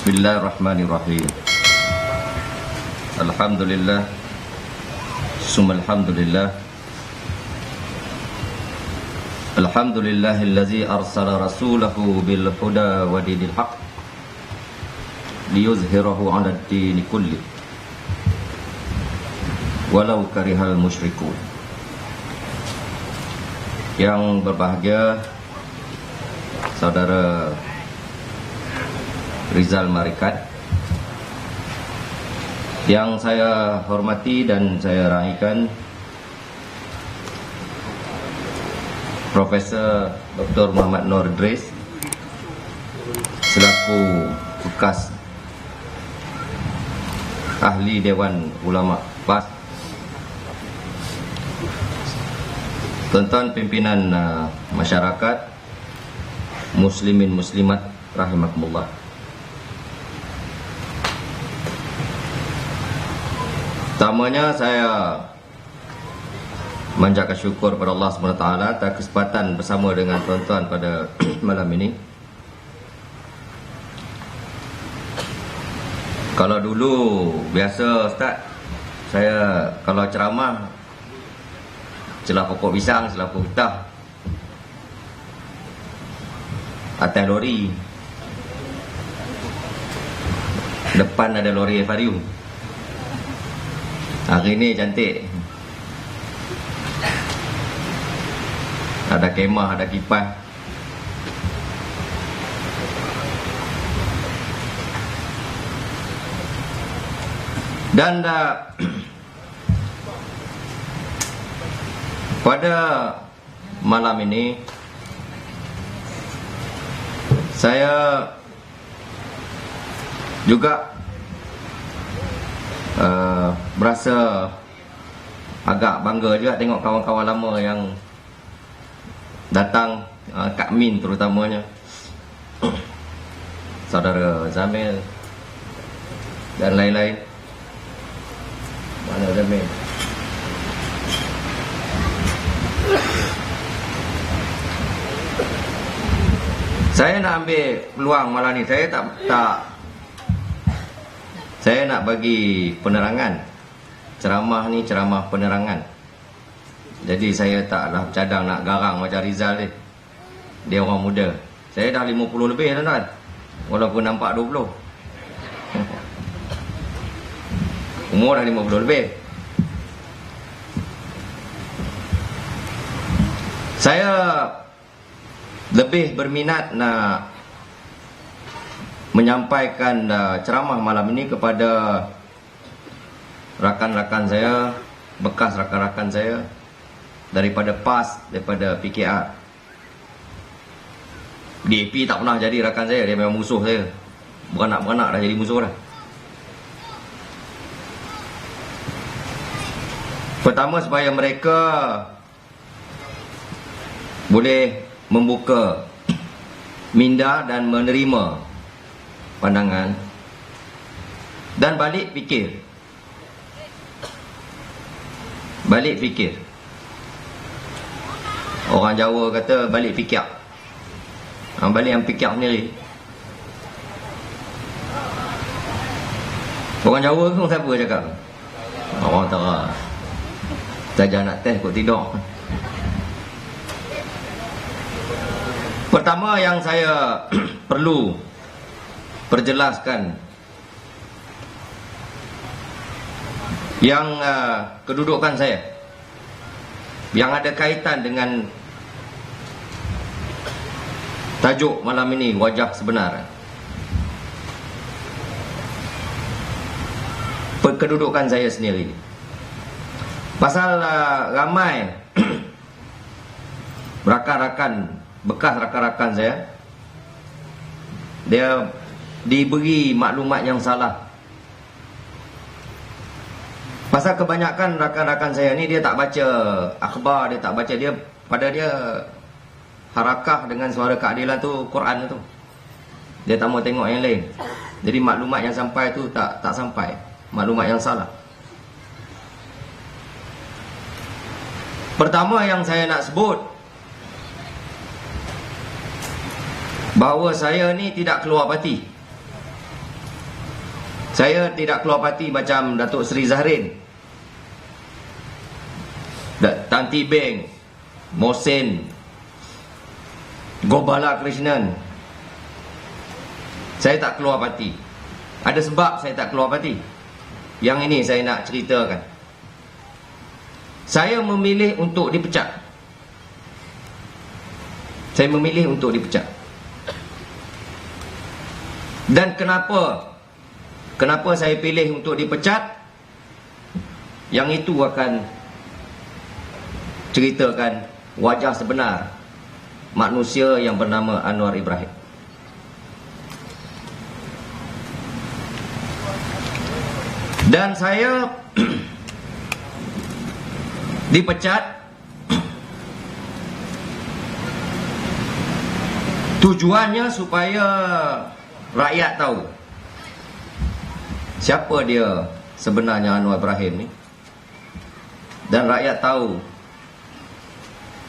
Bismillahirrahmanirrahim. Alhamdulillah. Alhamdulillah. Alhamdulillahillazi arsala rasulahu bil huda wa dinil haq liyuzhirahu 'ala ad-din kulli walau karihal musyrikun. Yang berbahagia Saudara Rizal Marikat, yang saya hormati dan saya raihkan Profesor Dr. Muhammad Nur Idris selaku bekas ahli Dewan Ulama PAS, tuan-tuan pimpinan masyarakat muslimin muslimat rahimakumullah. Pertamanya saya mengucapkan syukur kepada Allah SWT atas kesempatan bersama dengan tuan-tuan pada malam ini. Kalau dulu biasa Ustaz, saya kalau ceramah celah pokok pisang, celah pokok getah atas lori, depan ada lori Evarium. Hari ni cantik, ada kemah, ada kipas. Dan pada malam ini saya juga berasa agak bangga juga tengok kawan-kawan lama yang datang, Kak Min terutamanya, Saudara Zamil dan lain-lain. Mana Zamil? Saya nak ambil peluang malam ni. Saya nak bagi penerangan. Ceramah ni ceramah penerangan. Jadi saya taklah cadang nak garang macam Rizal ni. Dia orang muda. Saya dah 50 lebih tuan-tuan, walaupun nampak 20. Umur dah 50 lebih. Saya lebih berminat nak menyampaikan ceramah malam ini kepada rakan-rakan saya, bekas rakan-rakan saya daripada PAS, daripada PKR. DAP tak pernah jadi rakan saya, dia memang musuh saya. Beranak-beranak dah jadi musuh dah. Pertama, supaya mereka boleh membuka minda dan menerima pandangan dan balik fikir. Balik fikir. Orang Jawa kata balik fikir. Balik yang fikir sendiri. Orang Jawa tu siapa cakap? Orang Tara. Saja nak test kok tidur. Pertama yang saya perlu perjelaskan, yang kedudukan saya yang ada kaitan dengan tajuk malam ini, wajah sebenar. Kedudukan saya sendiri. Pasal ramai rakan-rakan, bekas rakan-rakan saya, dia diberi maklumat yang salah. Pasal kebanyakan rakan-rakan saya ni dia tak baca akhbar, dia tak baca, dia pada dia harakah dengan suara keadilan tu Quran tu. Dia tak mau tengok yang lain. Jadi maklumat yang sampai tu tak sampai, maklumat yang salah. Pertama yang saya nak sebut, bahawa saya ni tidak keluar parti. Saya tidak keluar parti macam Datuk Seri Zahrin, Tan Tee Beng, Mohsin, Gopala Krishnan. Saya tak keluar parti. Ada sebab saya tak keluar parti. Yang ini saya nak ceritakan. Saya memilih untuk dipecat. Saya memilih untuk dipecat. Dan kenapa saya pilih untuk dipecat? Yang itu akan ceritakan wajah sebenar manusia yang bernama Anwar Ibrahim. Dan saya dipecat tujuannya supaya rakyat tahu siapa dia sebenarnya Anwar Ibrahim ni, dan rakyat tahu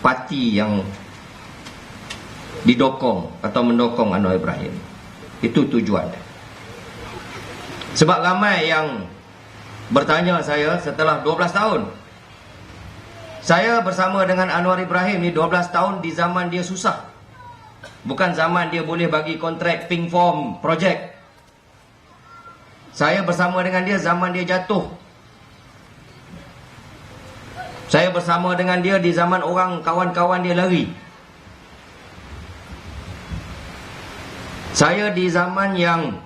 parti yang didokong atau mendokong Anwar Ibrahim. Itu tujuannya. Sebab ramai yang bertanya saya setelah 12 tahun. Saya bersama dengan Anwar Ibrahim ni 12 tahun di zaman dia susah. Bukan zaman dia boleh bagi kontrak pink form projek. Saya bersama dengan dia zaman dia jatuh. Saya bersama dengan dia di zaman orang kawan-kawan dia lari. Saya di zaman yang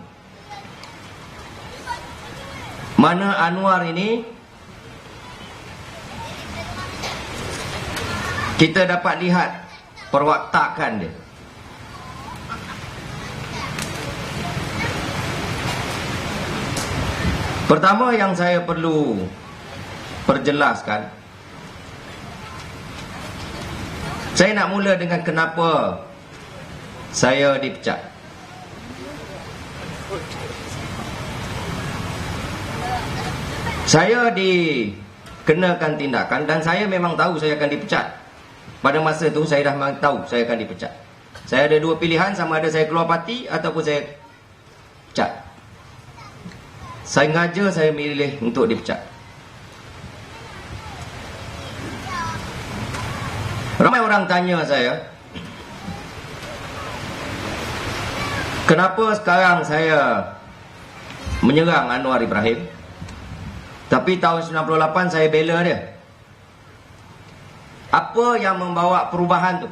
mana Anwar ini kita dapat lihat perwatakan dia. Pertama yang saya perlu perjelaskan, saya nak mula dengan kenapa saya dipecat. Saya dikenakan tindakan dan saya memang tahu saya akan dipecat. Pada masa itu saya dah tahu saya akan dipecat. Saya ada dua pilihan, sama ada saya keluar parti ataupun saya pecat. Sengaja saya memilih untuk dipecat. Ramai orang tanya saya, kenapa sekarang saya menyerang Anwar Ibrahim, tapi tahun 98 saya bela dia. Apa yang membawa perubahan tu?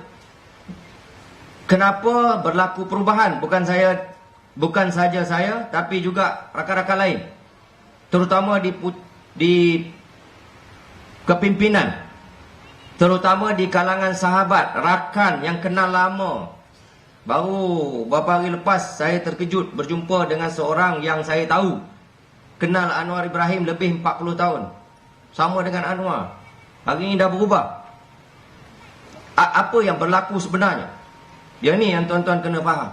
Kenapa berlaku perubahan? Bukan saja saya, tapi juga rakan-rakan lain, terutama di kepimpinan, terutama di kalangan sahabat, rakan yang kenal lama. Baru beberapa hari lepas saya terkejut berjumpa dengan seorang yang saya tahu kenal Anwar Ibrahim lebih 40 tahun. Sama dengan Anwar. Hari ini dah berubah. Apa yang berlaku sebenarnya? Yang ni yang tuan-tuan kena faham.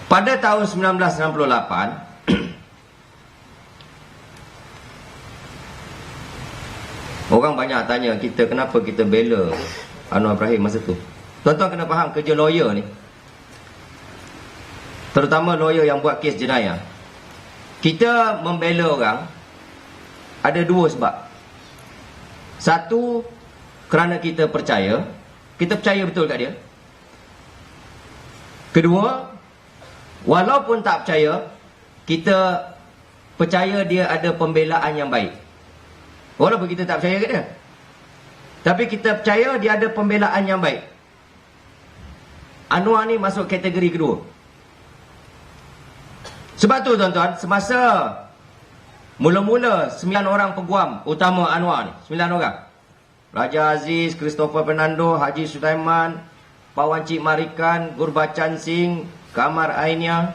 Pada tahun 1968, orang banyak tanya kita kenapa kita bela Anwar Ibrahim masa tu. Tuan-tuan kena faham kerja lawyer ni, terutama lawyer yang buat kes jenayah. Kita membela orang ada dua sebab. Satu, kerana kita percaya betul kat dia. Kedua, walaupun tak percaya, kita percaya dia ada pembelaan yang baik. Walaupun kita tak percaya kat dia, tapi kita percaya dia ada pembelaan yang baik. Anwar ni masuk kategori kedua. Sebab tu tuan-tuan, semasa mula-mula 9 orang peguam utama Anwar ni, 9 orang. Raja Aziz, Christopher Fernando, Haji Sulaiman, Pawan Cik Marikan, Gurbachan Singh, Kamar Ainia,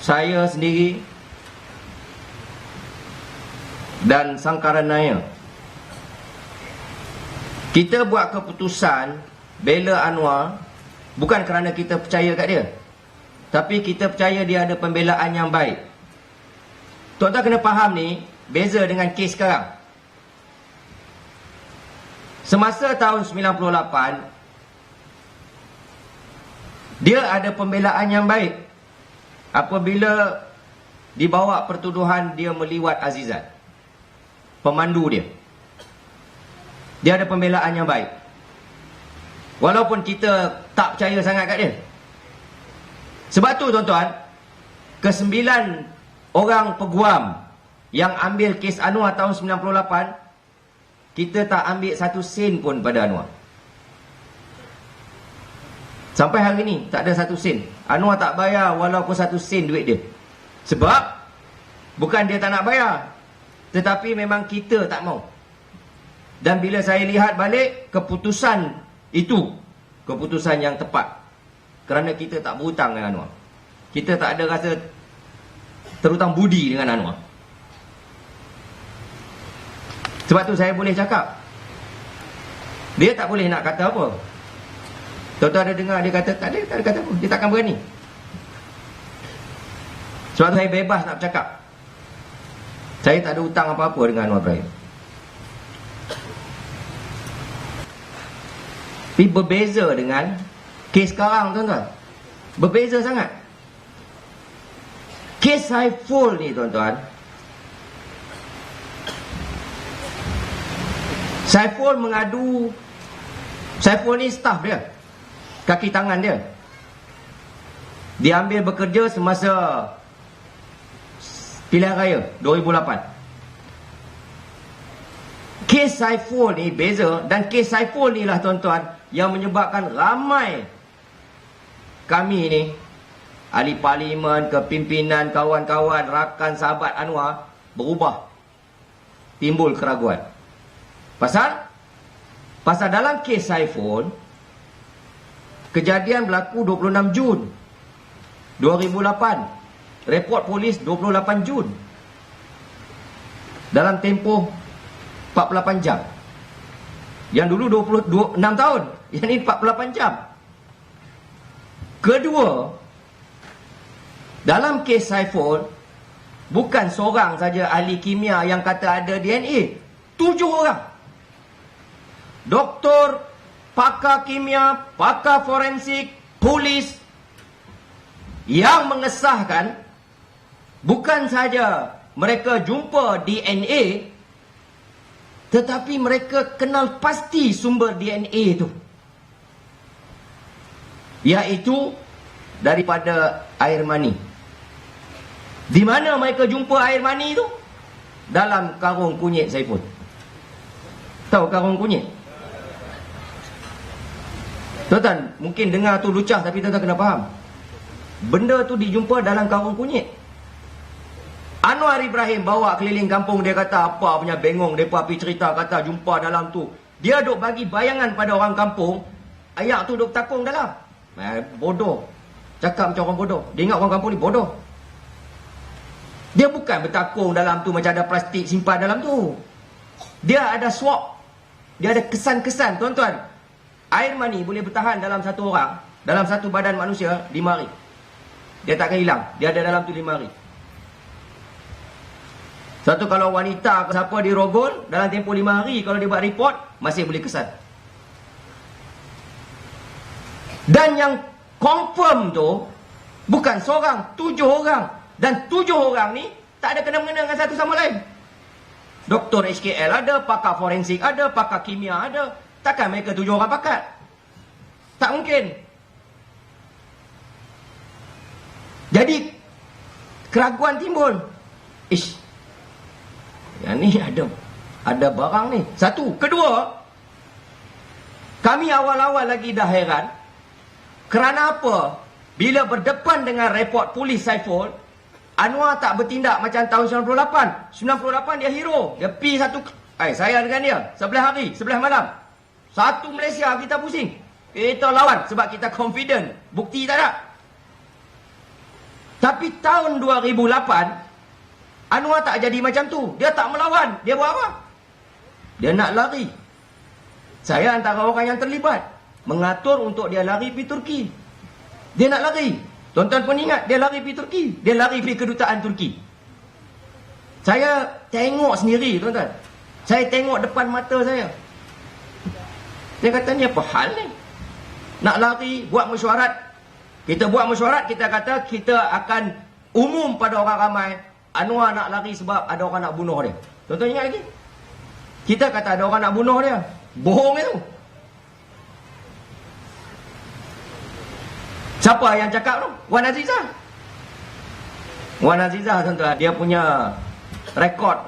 saya sendiri dan Sangkaranaya. Kita buat keputusan bela Anwar bukan kerana kita percaya kat dia, tapi kita percaya dia ada pembelaan yang baik. Tuan-tuan kena faham ni, beza dengan kes sekarang. Semasa tahun 98, dia ada pembelaan yang baik. apabila dibawa pertuduhan dia meliwat Azizat, pemandu dia, dia ada pembelaan yang baik, walaupun kita tak percaya sangat kat dia. Sebab tu tuan-tuan, ke-9 orang peguam yang ambil kes Anwar tahun 98, kita tak ambil 1 sen pun pada Anwar. Sampai hari ni tak ada 1 sen. Anwar tak bayar walaupun 1 sen duit dia. Sebab bukan dia tak nak bayar, tetapi memang kita tak mau. Dan bila saya lihat balik, keputusan itu keputusan yang tepat, kerana kita tak berhutang dengan Anwar. Kita tak ada rasa terhutang budi dengan Anwar. Sebab tu saya boleh cakap, dia tak boleh nak kata apa. Tuan-tuan ada dengar dia kata, tak ada kata apa, dia takkan berani. Sebab tu saya bebas nak bercakap. Saya tak ada hutang apa-apa dengan Anwar Ibrahim. Tapi berbeza dengan kes sekarang tuan-tuan. Berbeza sangat. Kes Saiful ni tuan-tuan, Saiful mengadu. Saiful ni staff dia, kaki tangan dia. Dia ambil bekerja semasa pilihan raya 2008. Kes Saiful ni beza. Dan kes Saiful ni lah tuan-tuan yang menyebabkan ramai kami ni, ahli parlimen, kepimpinan, kawan-kawan, rakan, sahabat Anwar berubah. Timbul keraguan. Pasal dalam kes Saiful, kejadian berlaku 26 Jun 2008. Report polis 28 Jun. Dalam tempoh 48 jam. Yang dulu 26 tahun, yang ini 48 jam. Kedua, dalam kes Saiful, bukan seorang saja ahli kimia yang kata ada DNA. 7 orang. Doktor, pakar kimia, pakar forensik, polis, yang mengesahkan bukan saja mereka jumpa DNA, tetapi mereka kenal pasti sumber DNA itu, iaitu daripada air mani. Di mana mereka jumpa air mani itu? Dalam karung kunyit Saiful. Tahu karung kunyit? Tuan-tuan, mungkin dengar tu lucah, tapi tuan-tuan kena faham. Benda tu dijumpa dalam karung kunyit. Anwar Ibrahim bawa keliling kampung, dia kata apa punya bengong, mereka pergi cerita kata jumpa dalam tu. Dia duk bagi bayangan pada orang kampung, ayak tu duk takung dalam. Bodoh. Cakap macam orang bodoh. Dia ingat orang kampung ni bodoh. Dia bukan bertakung dalam tu macam ada plastik simpan dalam tu. Dia ada swab. Dia ada kesan-kesan. Tuan-tuan, air mani boleh bertahan dalam satu orang, dalam satu badan manusia 5 hari. Dia tak akan hilang. Dia ada dalam tu 5 hari. Satu kalau wanita ke siapa dirogol, dalam tempoh 5 hari kalau dia buat report, masih boleh kesan. Dan yang confirm tu bukan seorang, 7 orang. Dan 7 orang ni tak ada kena-mengena dengan satu sama lain. Doktor HKL ada, pakar forensik ada, pakar kimia ada. Takkan mereka 7 orang pakat? Tak mungkin. Jadi keraguan timbul. Yang ni ada barang ni. Satu. Kedua, kami awal-awal lagi dah heran. Kerana apa? Bila berdepan dengan report polis Saiful, Anwar tak bertindak macam tahun 98. 98 dia hero. Dia pergi satu, saya dengan dia 11 hari, 11 malam. Satu Malaysia kita pusing. Kita lawan sebab kita confident. Bukti tak ada. Tapi tahun 2008, Anwar tak jadi macam tu. Dia tak melawan. Dia buat apa? Dia nak lari. Saya antara orang yang terlibat. Mengatur untuk dia lari pergi Turki. Dia nak lari. Tuan-tuan pun ingat, dia lari pergi Turki. Dia lari pergi kedutaan Turki. Saya tengok sendiri, tuan-tuan. Saya tengok depan mata saya. Dia kata, ni apa hal ni? Nak lari, buat mesyuarat. Kita buat mesyuarat, kita kata kita akan umum pada orang ramai, Anwar nak lari sebab ada orang nak bunuh dia. Tuan-tuan ingat lagi? Kita kata ada orang nak bunuh dia. Bohong itu. Siapa yang cakap tu? Wan Azizah. Wan Azizah, tuan-tuan, dia punya rekod.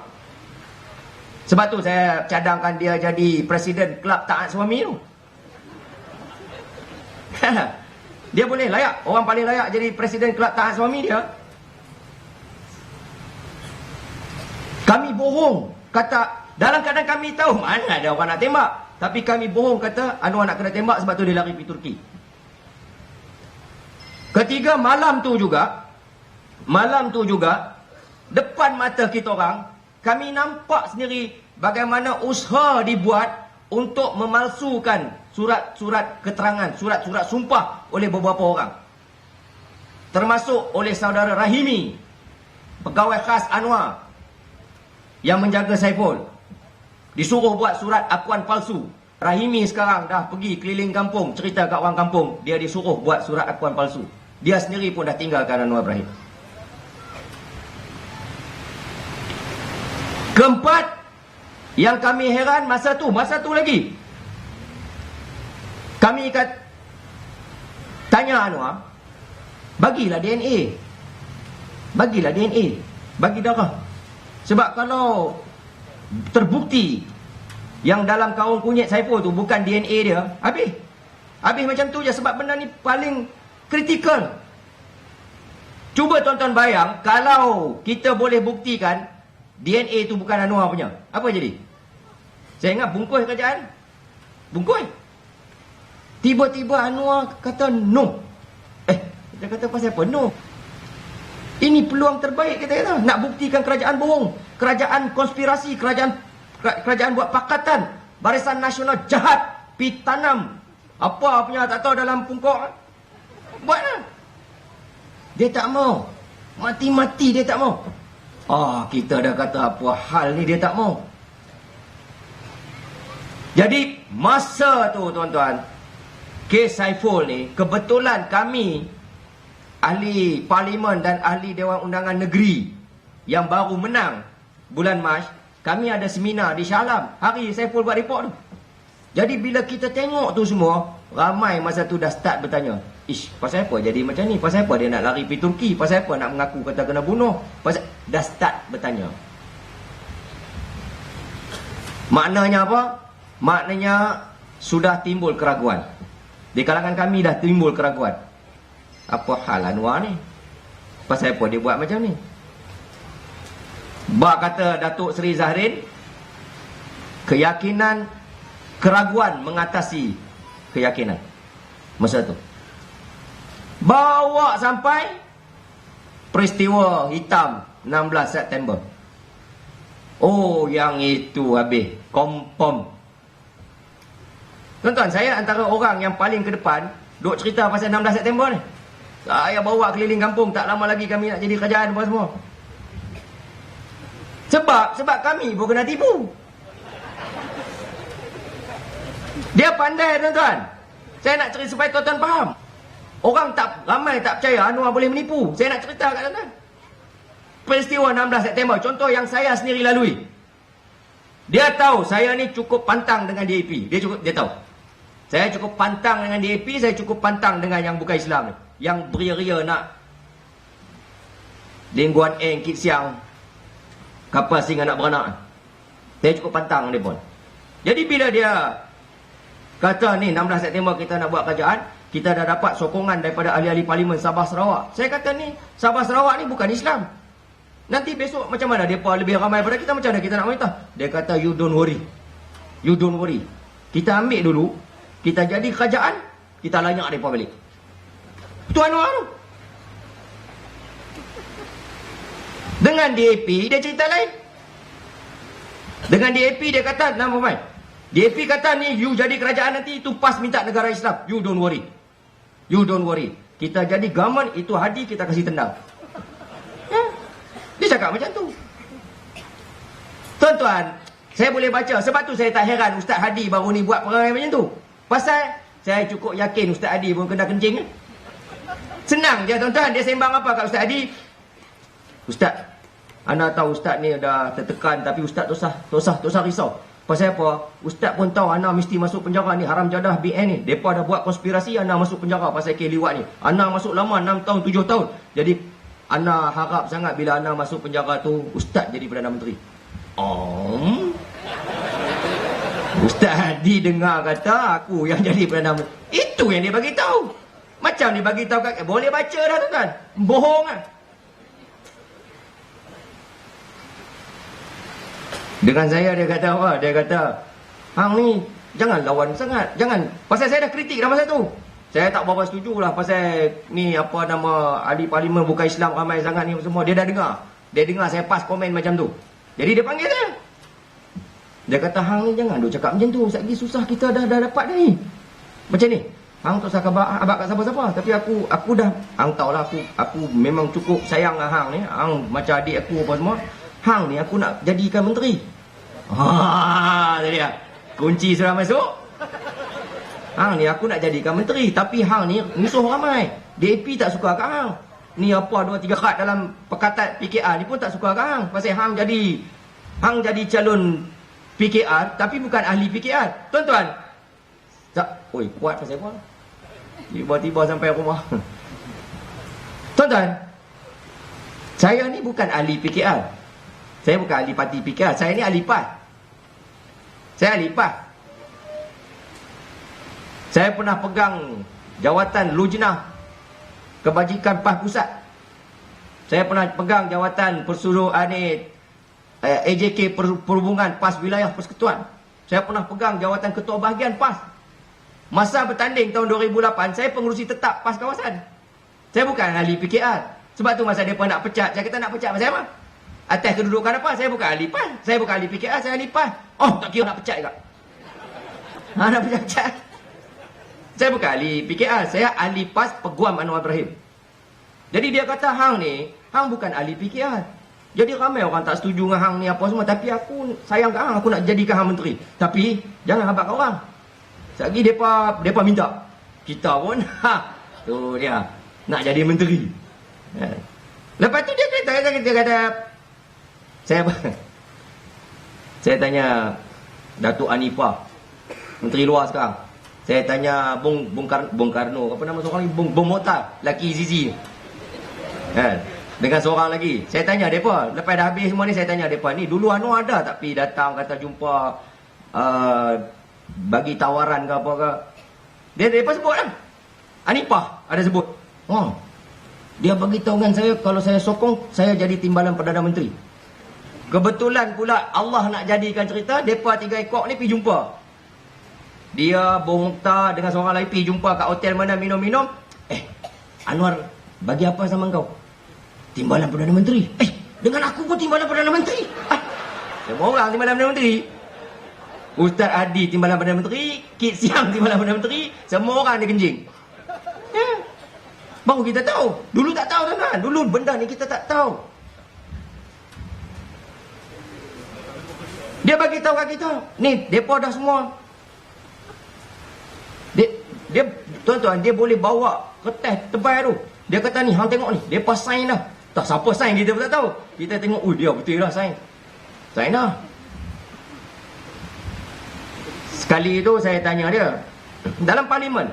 Sebab tu saya cadangkan dia jadi presiden Kelab Taat Suami tu. Dia boleh layak. Orang paling layak jadi presiden Kelab Taat Suami dia. Kami bohong. Kata, dalam keadaan kami tahu mana ada orang nak tembak. Tapi kami bohong kata Anwar nak kena tembak sebab tu dia lari pergi Turki. Ketiga, malam tu juga, depan mata kita orang, kami nampak sendiri bagaimana usaha dibuat untuk memalsukan surat-surat keterangan, surat-surat sumpah oleh beberapa orang. Termasuk oleh saudara Rahimi, pegawai khas Anwar yang menjaga Saiful. Disuruh buat surat akuan palsu. Rahimi sekarang dah pergi keliling kampung, cerita kat orang kampung, dia disuruh buat surat akuan palsu. Dia sendiri pun dah tinggalkan Anwar Ibrahim. Keempat, yang kami heran masa tu lagi, kami tanya Anwar, bagilah DNA. Bagi darah. Sebab kalau terbukti yang dalam kaum kunyit Saiful tu bukan DNA dia, habis macam tu je. Sebab benda ni paling kritikal. Cuba tuan-tuan bayang, kalau kita boleh buktikan DNA tu bukan Anwar punya, apa jadi? Saya ingat bungkus kerajaan. Bungkus. Tiba-tiba Anwar kata no. Kita kata pasal apa? No. Ini peluang terbaik kita kata. Nak buktikan kerajaan bohong. Kerajaan konspirasi. Kerajaan buat pakatan. Barisan Nasional jahat. Pi tanam. Apa punya tak tahu dalam pungkok. Buatlah. Dia tak mau. Mati-mati dia tak mau. Kita dah kata apa hal ni dia tak mau. Jadi masa tu tuan-tuan, kes Saiful ni, kebetulan kami ahli parlimen dan ahli Dewan Undangan Negeri yang baru menang bulan Mac, kami ada seminar di Shah Alam hari Saiful buat report tu. Jadi bila kita tengok tu semua, ramai masa tu dah start bertanya, pasal apa jadi macam ni? Pasal apa dia nak lari pergi Turki? Pasal apa nak mengaku kata kena bunuh? Dah start bertanya. Maknanya apa? Maknanya sudah timbul keraguan. Di kalangan kami dah timbul keraguan. Apa hal Anwar ni? Pasal apa dia buat macam ni? Bak kata Datuk Seri Zahrin, keyakinan, keraguan mengatasi keyakinan. Masa tu bawa sampai peristiwa hitam 16 September. Yang itu habis kompom. Tuan-tuan, saya antara orang yang paling ke depan duk cerita pasal 16 September ni. Saya bawa keliling kampung, tak lama lagi kami nak jadi kerajaan apa semua. Sebab kami pun kena tipu. Dia pandai tuan-tuan. Saya nak cerita supaya tuan-tuan faham. Orang ramai tak percaya Anwar boleh menipu. Saya nak cerita kat tuan-tuan. Peristiwa 16 September, contoh yang saya sendiri lalui. Dia tahu saya ni cukup pantang dengan DAP. Dia tahu. Saya cukup pantang dengan DAP, saya cukup pantang dengan yang bukan Islam ni. Yang beria-ria nak Lingguan Eng, Kit Siang, kapal sing anak beranak. Saya cukup pantang dia pun. Jadi bila dia kata ni 16 September kita nak buat kerajaan, kita dah dapat sokongan daripada ahli-ahli parlimen Sabah Sarawak. Saya kata ni, Sabah Sarawak ni bukan Islam. Nanti besok macam mana mereka lebih ramai daripada kita, macam mana kita nak mentah? Dia kata you don't worry. You don't worry. Kita ambil dulu, kita jadi kerajaan, kita lanyak mereka balik. Itu Anwar tu. Dengan DAP dia cerita lain. Dengan DAP dia kata, nama mai. DAP kata ni you jadi kerajaan nanti itu pas minta negara Islam. You don't worry. You don't worry. Kita jadi government itu Hadi kita kasih tendang. Dia cakap macam tu. Tuan-tuan, saya boleh baca. Sebab tu saya tak heran Ustaz Hadi baru ni buat perangai macam tu. Pasal saya cukup yakin Ustaz Hadi pun kena kencing. Senang je tuan-tuan. Dia sembang apa kat Ustaz Adi? Ustaz, ana tahu Ustaz ni dah tertekan, tapi Ustaz tak usah risau. Pasal apa? Ustaz pun tahu ana mesti masuk penjara ni, haram jadah BN ni. Depa dah buat konspirasi ana masuk penjara pasal kes liwat ni. Ana masuk lama 6 tahun, 7 tahun. Jadi ana harap sangat bila ana masuk penjara tu Ustaz jadi Perdana Menteri. Ustaz Adi dengar kata aku yang jadi Perdana Menteri. Itu yang dia bagi tahu. Macam dia bagi tahu kat, boleh baca dah tuan-tuan. Bohong kan? Dengan saya dia kata apa? Dia kata, hang ni jangan lawan sangat. Jangan. Pasal saya dah kritik dah masa tu. Saya tak berapa setuju lah pasal ni apa nama ahli parlimen bukan Islam ramai sangat ni semua. Dia dah dengar. Dia dengar saya pas komen macam tu. Jadi dia panggil saya. Dia kata, hang ni jangan duk cakap macam tu. Lagi susah kita dah dapat dah ni. Macam ni. Hang tak usah khabar abang kat siapa-siapa. Tapi aku dah, hang tahulah aku memang cukup sayang dengan hang ni. Hang macam adik aku apa semua. Hang ni aku nak jadikan menteri. Jadi kunci sudah masuk. Hang ni aku nak jadikan menteri. Tapi hang ni musuh ramai. DAP tak suka kat hang. Ni apa 2-3 kad dalam Pekatan PKR ni pun tak suka kat hang. Pasal hang jadi calon PKR tapi bukan ahli PKR. Tuan-tuan. Oi, kuat pasal apa? Tiba-tiba sampai rumah. Tuan-tuan. Saya ni bukan ahli PKR. Saya bukan ahli parti PKR. Saya ni ahli PAS. Saya ahli PAS. Saya pernah pegang jawatan Lujnah Kebajikan PAS Pusat. Saya pernah pegang jawatan AJK Perhubungan PAS Wilayah Persekutuan. Saya pernah pegang jawatan Ketua Bahagian PAS. Masa bertanding tahun 2008, saya pengurusi tetap PAS kawasan. Saya bukan ahli PKR. Sebab tu masa mereka nak pecat, saya kata nak pecat pasal apa? Atas kedudukan apa? Saya bukan ahli PAS. Saya bukan ahli PKR, saya ahli PAS. Oh, tak kira nak pecat juga. Nak pecat. Saya bukan ahli PKR, saya ahli PAS Peguam Anwar Ibrahim. Jadi dia kata, hang ni, hang bukan ahli PKR. Jadi ramai orang tak setuju dengan hang ni apa semua. Tapi aku sayang kat hang, aku nak jadikan hang menteri. Tapi, jangan habaq kat orang. Sekali mereka minta. Kita pun, tu dia, nak jadi menteri. Lepas tu dia kata, saya tanya Datuk Anifah, Menteri Luar sekarang. Saya tanya Bung Karno, apa nama seorang ni? Bung Mokhtar, laki Zizi. Dengan seorang lagi. Saya tanya mereka, lepas dah habis semua ni, saya tanya mereka, ni dulu Anwar ada tak pergi datang kata jumpa, bagi tawaran ke apa ke. Mereka sebut lah. Anifah ada sebut. Dia bagi tahu dengan saya, kalau saya sokong, saya jadi timbalan Perdana Menteri. Kebetulan pula Allah nak jadikan cerita, mereka 3 ekor ni pergi jumpa. Dia, Bung Mokhtar dengan seorang lain pergi jumpa kat hotel mana minum-minum. Anwar, bagi apa sama kau? Timbalan Perdana Menteri. Dengan aku pun timbalan Perdana Menteri. Semua orang timbalan Perdana Menteri. Ustaz Adi timbalan Perdana Menteri, Kit Siang timbalan Perdana Menteri, semua orang dia kencing. Baru kita tahu. Dulu tak tahu tuan-tuan. Dulu benda ni kita tak tahu. Dia bagi tahu kat kita. Ni, depa dah semua. Dia tuan-tuan, dia boleh bawa kertas tebal tu. Dia kata ni, hang tengok ni, depa sign dah. Tak siapa sign kita pun tak tahu. Kita tengok, dia betul lah sign. Sign dah. Sekali tu saya tanya dia dalam parlimen.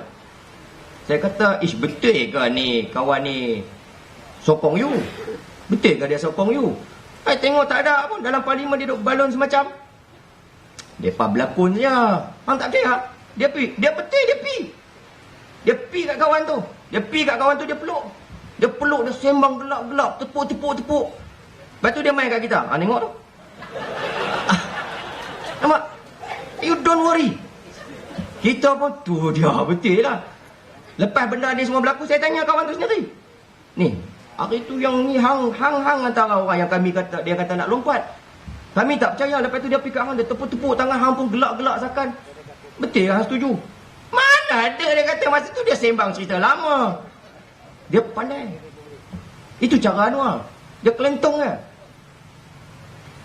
Saya kata, betul ke ni kawan ni sokong you? Betul ke dia sokong you? Tengok tak ada pun dalam parlimen dia duk balon semacam. Depa berlakon je. Hang tak kira. Dia pi, dia betul dia pi. Dia pi kat kawan tu. Dia pi kat kawan tu, dia peluk. Dia peluk, dia sembang gelak-gelak, tepuk. Lepas tu dia main kat kita. Tengok tu. Nampak? You don't worry. Kita pun tu dia betul lah. Lepas benda ni semua berlaku, saya tanya kawan tu sendiri. Ni, hari tu yang ni hang antara orang yang kami kata, dia kata nak lompat. Kami tak percaya. Lepas tu dia pergi kat hang, dia tepuk-tepuk tangan hang pun gelak-gelak sakan. Betul lah, setuju. Mana ada dia kata masa tu dia sembang cerita lama. Dia pandai. Itu cara Anwar. Dia kelentong kan.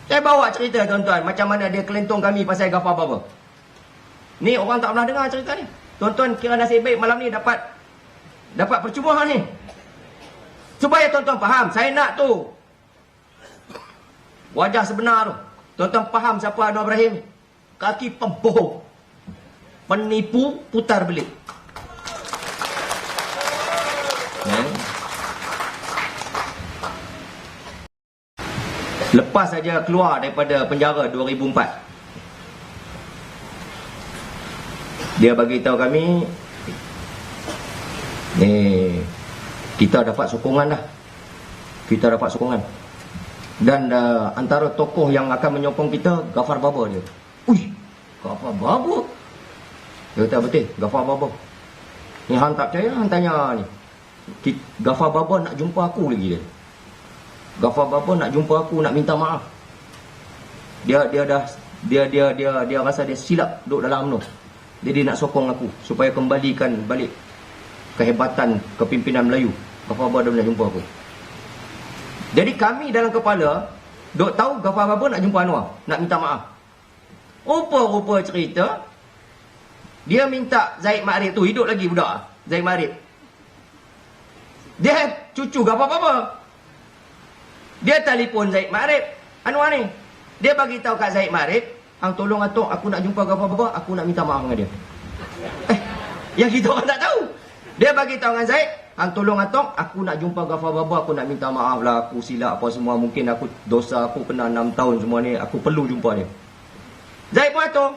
Saya bawa cerita tuan-tuan, macam mana dia kelentong kami pasal Ghaffar Baba. Ni orang tak pernah dengar cerita ni. Tuan-tuan kira nasib baik malam ni dapat percuma ni. Supaya tuan-tuan faham, saya nak tu wajah sebenar tu. Tuan-tuan faham siapa Anwar Ibrahim? Kaki pembohong, penipu, putar belik. Lepas saja keluar daripada penjara 2004, dia bagi tahu kami, kita dapat sokongan dah. Kita dapat sokongan. Dan antara tokoh yang akan menyokong kita, Ghaffar Baba dia. Ui, Ghaffar Baba? Dia kata, betul, Ghaffar Baba. Ni hang tak percaya, hang tanya ni. Ghaffar Baba nak jumpa aku lagi dia. Ghaffar Baba nak jumpa aku, nak minta maaf. Dia rasa dia silap duduk dalam UMNO. Jadi nak sokong aku supaya kembalikan balik kehebatan kepimpinan Melayu. Ghaffar Baba nak jumpa aku. Jadi kami dalam kepala duk tahu Ghaffar Baba nak jumpa Anwar, nak minta maaf. Rupa-rupa cerita, dia minta Zaid Ma'arif tu hidup lagi budak Zaid Ma'arif. Dia cucu Ghaffar Baba. Dia telefon Zaid Ma'arif, Anwar ni. Dia bagi tahu kat Zaid Ma'arif, hang tolong atok, aku nak jumpa Ghaffar Baba, aku nak minta maaf dengan dia. Yang kita orang tak tahu. Dia bagi tahu dengan Zaid, hang tolong atok, aku nak jumpa Ghaffar Baba, aku nak minta maaf lah, aku silap apa semua, mungkin aku dosa, aku kena 6 tahun semua ni, aku perlu jumpa dia. Zaid pun atok.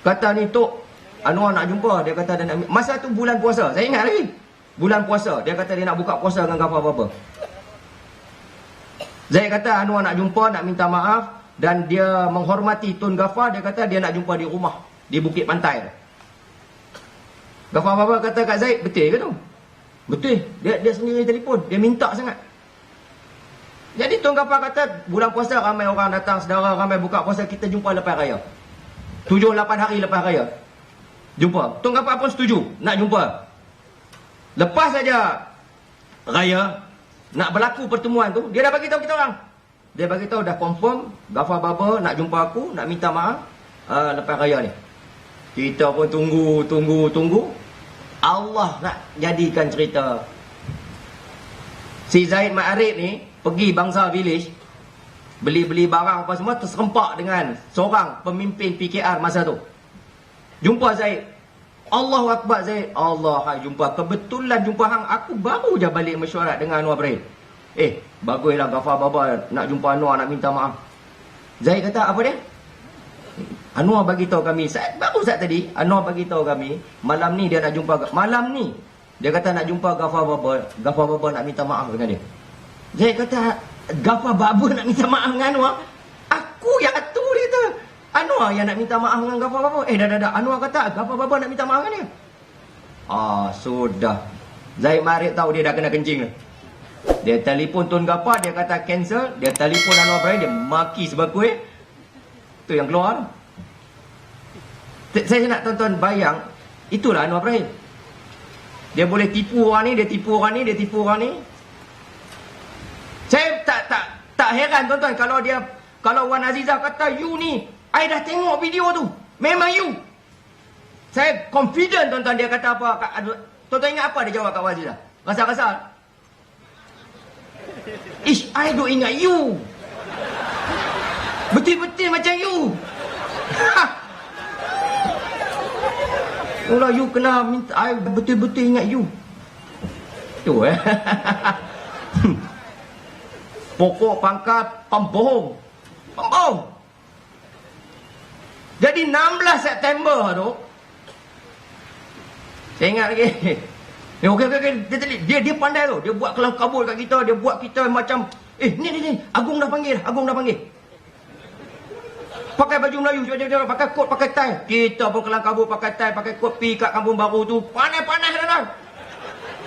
Kata ni tok, Anwar nak jumpa, dia kata dia nak, masa tu bulan puasa, saya ingat lagi. Bulan puasa, dia kata dia nak buka puasa dengan Ghaffar Baba. Zaid kata Anwar nak jumpa, nak minta maaf. Dan dia menghormati Tun Ghaffar. Dia kata dia nak jumpa di rumah, di Bukit Pantai. Ghaffar Baba kata kat Zaid, betul ke tu? Betul. Dia sendiri telefon. Dia minta sangat. Jadi Tun Ghaffar kata, bulan puasa ramai orang datang, saudara ramai buka puasa, kita jumpa lepas raya. 7-8 hari lepas raya. Jumpa. Tun Ghaffar pun setuju nak jumpa. Lepas saja raya, nak berlaku pertemuan tu, dia dah bagi tahu kita orang. Dia bagi tahu dah confirm Ghaffar Baba nak jumpa aku, nak minta maaf lepas raya ni. Kita pun tunggu. Allah nak jadikan cerita. Si Zaid Ma'arif ni pergi Bangsa Village, beli barang apa semua, terserempak dengan seorang pemimpin PKR masa tu. Jumpa Zaid. Allahu Akbar Zaid. Allah, jumpa. Kebetulan jumpa hang, aku baru je balik mesyuarat dengan Anwar Ibrahim. Baguslah Ghaffar Baba nak jumpa Anwar, nak minta maaf. Zaid kata, apa dia? Anwar bagi tahu kami, baru saat tadi Anwar bagi tahu kami, malam ni dia nak jumpa, malam ni dia kata nak jumpa Ghaffar Baba. Ghaffar Baba nak minta maaf dengan dia. Zaid kata, Ghaffar Baba nak minta maaf dengan Anwar? Aku yang atur dia tu. Anwar yang nak minta maaf dengan Ghaffar Baba. Dah. Anwar kata Ghaffar Baba nak minta maaf dengan dia. Sudah. Zaid Ma'arif tahu dia dah kena kencing. Dia telefon Tun Ghaffar, dia kata cancel. Dia telefon Anwar Ibrahim, dia maki sebakui. Tu yang keluar. Saya nak tonton bayang, itulah Anwar Ibrahim. Dia boleh tipu orang ni, dia tipu orang ni, dia tipu orang ni. Saya tak heran tuan-tuan kalau Wan Azizah kata you ni, I dah tengok video tu, memang you. Saya confident tuan-tuan. Dia kata apa? Tuan-tuan ingat apa dia jawab kat Wan Azizah? Rasa-rasa I do ingat you. Betul-betul macam you. Kalau you kena minta, I betul-betul ingat you. Tu pokok pangkat pembohong. Jadi 16 September tu, saya ingat lagi. Okey. Dia pandai tu. Dia buat kelam kabut kat kita. Dia buat kita macam, ni. Agung dah panggil. Pakai baju Melayu, pakai kot, pakai tie. Kita pun kelam kabut, pakai tie, pakai kot, pergi kat kampung baru tu. Panas dah.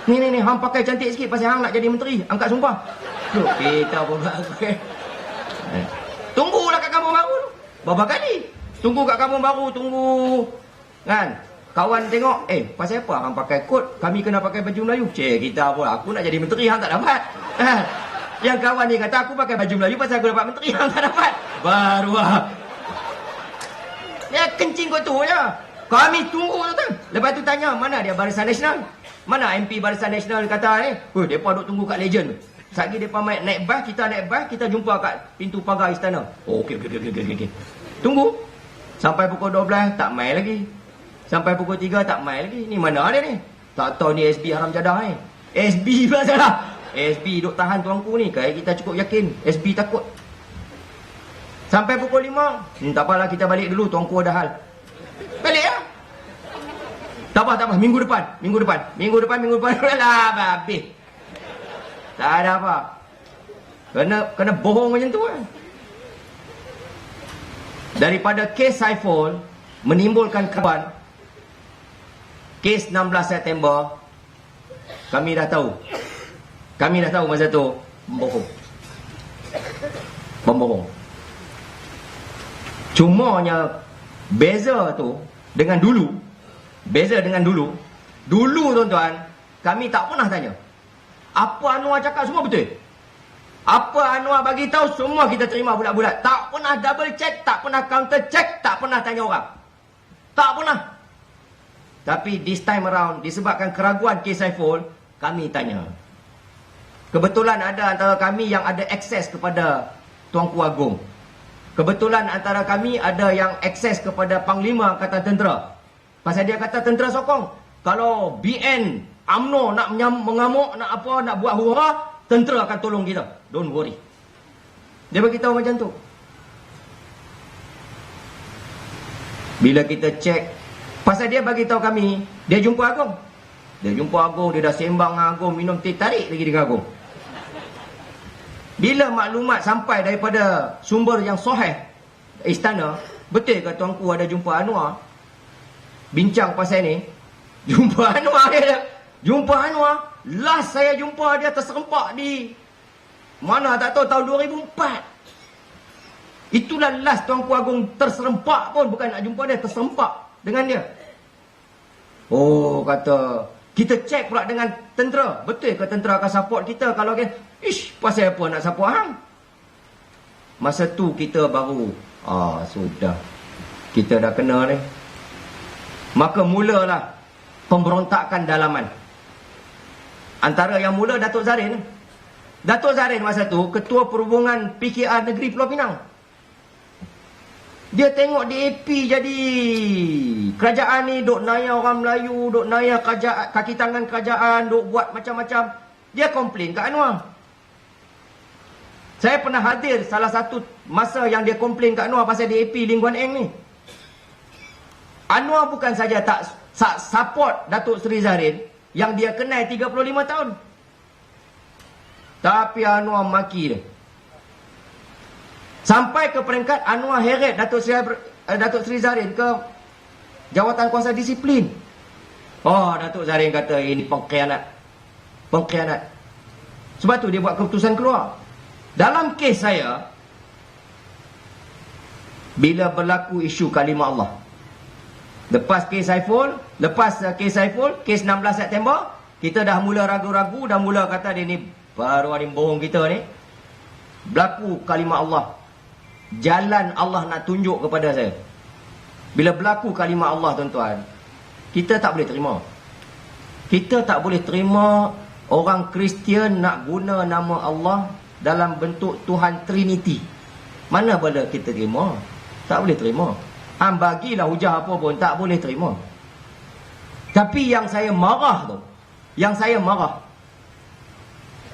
Ni, hang pakai cantik sikit pasal hang nak jadi menteri. Angkat sumpah. Kita pun pakai. Tunggulah kat kampung baru tu. Berapa kali? Tunggu kat kampung baru, kan? Kawan tengok, pasal apa hang pakai kot? Kami kena pakai baju Melayu. Kita pun, aku nak jadi menteri, hang tak dapat. Yang kawan ni kata, aku pakai baju Melayu pasal aku dapat menteri, hang tak dapat. Baru dia kencing kot tu je. Kami tunggu tu. Lepas tu tanya, mana dia Barisan Nasional? Mana MP Barisan Nasional kata ni, mereka duk tunggu kat Legend. Sekali mereka naik bas, kita jumpa kat pintu pagar istana. Okey. Tunggu. Sampai pukul 12, tak main lagi. Sampai pukul 3, tak main lagi. Ni mana dia ni? Tak tahu ni SB haram jadah ni. SB pula salah. SB duk tahan tuanku ni. Kayak kita cukup yakin. SB takut. Sampai pukul 5. Tak apalah, kita balik dulu. Tuanku ada hal. Balik lah. Tak apa. Minggu depan. Alah, habis. Tak ada apa. Kena bohong macam tu kan. Daripada kes Saiful menimbulkan kawan. Kes 16 September. Kami dah tahu masa tu Membohong. Cumanya beza tu dengan dulu. Dulu tuan-tuan, kami tak pernah tanya. Apa Anwar cakap semua betul. Apa Anwar bagi tahu semua kita terima bulat-bulat. Tak pernah double check, tak pernah counter check, tak pernah tanya orang. Tak pernah. Tapi this time around, disebabkan keraguan kes Saiful, kami tanya. Kebetulan ada antara kami yang ada akses kepada Tuanku Agong. Kebetulan antara kami ada yang akses kepada Panglima Angkatan Tentera. Pasal dia kata tentera sokong. Kalau BN, UMNO nak mengamuk, nak buat hura, tentera akan tolong kita. Don't worry. Dia beritahu macam tu. Bila kita cek, pasal dia bagi tahu kami, dia jumpa Agong. Dia dah sembang dengan Agong, minum teh tarik lagi dengan Agong. Bila maklumat sampai daripada sumber yang sahih istana, betul ke tuanku ada jumpa Anwar? Bincang pasal ni. Jumpa Anwar. Last saya jumpa dia terserempak di mana tak tahu, tahun 2004. Itulah last Tuanku Agong terserempak pun. Bukan nak jumpa dia, terserempak dengan dia. Oh, kata, kita cek pula dengan tentera. Betul ke tentera akan support kita? Kalau kan, pasal apa nak support hang? Masa tu kita baru, sudah. Kita dah kena ni. Maka mulalah pemberontakan dalaman. Antara yang mula Datuk Zarin. Datuk Zarin masa tu Ketua Perhubungan PKR Negeri Pulau Pinang. Dia tengok DAP jadi kerajaan ni duk naya orang Melayu, duk naya kaki tangan kerajaan, duk buat macam-macam. Dia komplain kat Anwar. Saya pernah hadir salah satu masa yang dia komplain kat Anwar pasal DAP Lim Guan Eng ni. Anwar bukan saja tak support Datuk Seri Zarin yang dia kenal 35 tahun. Tapi Anwar maki dia. Sampai ke peringkat Anwar heret Datuk Seri Zarin ke jawatan kuasa disiplin. Datuk Zarin kata ini pengkhianat. Sebab tu dia buat keputusan keluar. Dalam kes saya, bila berlaku isu kalimah Allah, Lepas kes Saiful, kes 16 September, kita dah mula ragu-ragu, dah mula kata dia ni baru ada bohong kita ni. Berlaku kalimah Allah. Jalan Allah nak tunjuk kepada saya. Bila berlaku kalimah Allah, tuan-tuan, kita tak boleh terima. Kita tak boleh terima orang Kristian nak guna nama Allah dalam bentuk Tuhan Trinity. Mana boleh kita terima? Tak boleh terima. Bagilah hujah apa pun, tak boleh terima. Tapi yang saya marah tu,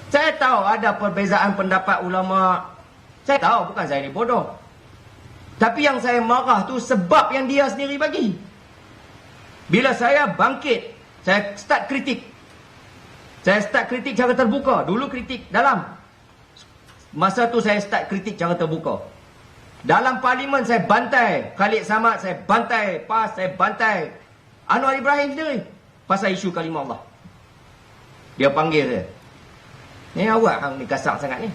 saya tahu ada perbezaan pendapat ulama. Saya tahu, bukan saya ni bodoh. Tapi yang saya marah tu sebab yang dia sendiri bagi. Bila saya bangkit, saya start kritik. Saya start kritik cara terbuka. Dulu kritik dalam. Masa tu saya start kritik cara terbuka. Dalam parlimen saya bantai Khalid Samad, saya bantai PAS, saya bantai Anwar Ibrahim sendiri pasal isu kalimah Allah. Dia panggil saya, ni awak hang ni kasar sangat ni.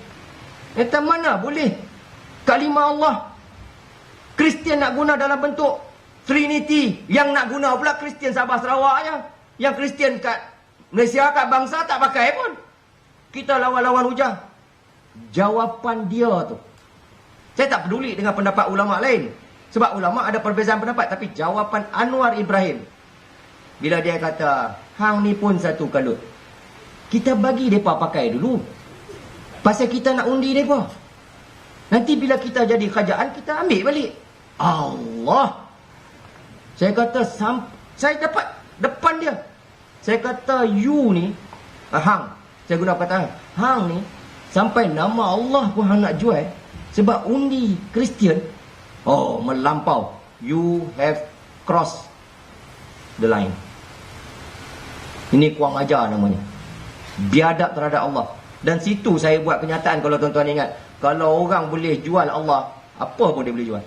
Kata mana boleh kalimah Allah Kristian nak guna dalam bentuk Trinity. Yang nak guna pula Kristian Sabah Sarawak je. Yang Kristian kat Malaysia, kat bangsa tak pakai pun. Kita lawan-lawan hujah. Jawapan dia tu, saya tak peduli dengan pendapat ulama' lain. Sebab ulama' ada perbezaan pendapat. Tapi jawapan Anwar Ibrahim, bila dia kata, hang ni pun satu kalut. Kita bagi mereka pakai dulu. Pasal kita nak undi mereka. Nanti bila kita jadi kerajaan, kita ambil balik. Allah. Saya kata, saya dapat depan dia. Saya kata, you ni, hang. Saya guna kata, hang ni, sampai nama Allah pun hang nak jual. Sebab undi Kristian, oh, melampau. You have crossed the line. Ini kurang ajar namanya. Biadab terhadap Allah. Dan situ saya buat kenyataan, kalau tuan-tuan ingat. Kalau orang boleh jual Allah, apa pun dia boleh jual.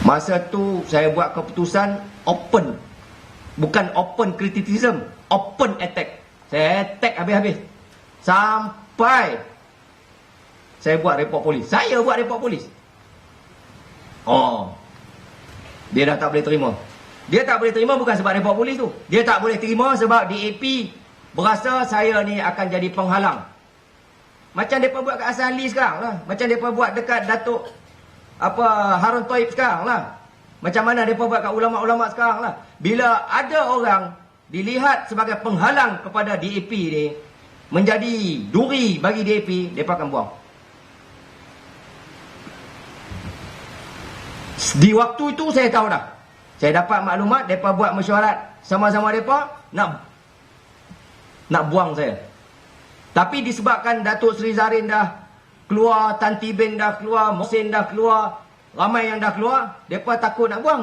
Masa tu saya buat keputusan open. Bukan open criticism, open attack. Saya attack habis-habis. Sampai saya buat report polis. Saya buat report polis. Oh, dia dah tak boleh terima. Dia tak boleh terima bukan sebab report polis tu. Dia tak boleh terima sebab DAP berasa saya ni akan jadi penghalang. Macam mereka buat kat Hasan Ali sekarang lah. Macam mereka buat dekat Datuk Harun Toib sekarang lah. Macam mana mereka buat kat ulama-ulama sekarang lah. Bila ada orang dilihat sebagai penghalang kepada DAP ni, menjadi duri bagi DAP, mereka akan buang. Di waktu itu saya tahu dah. Saya dapat maklumat, mereka buat mesyuarat sama-sama mereka nak buang saya. Tapi disebabkan Datuk Seri Zarin dah keluar, Tan Tibin dah keluar, Mohsin dah keluar, ramai yang dah keluar, mereka takut nak buang.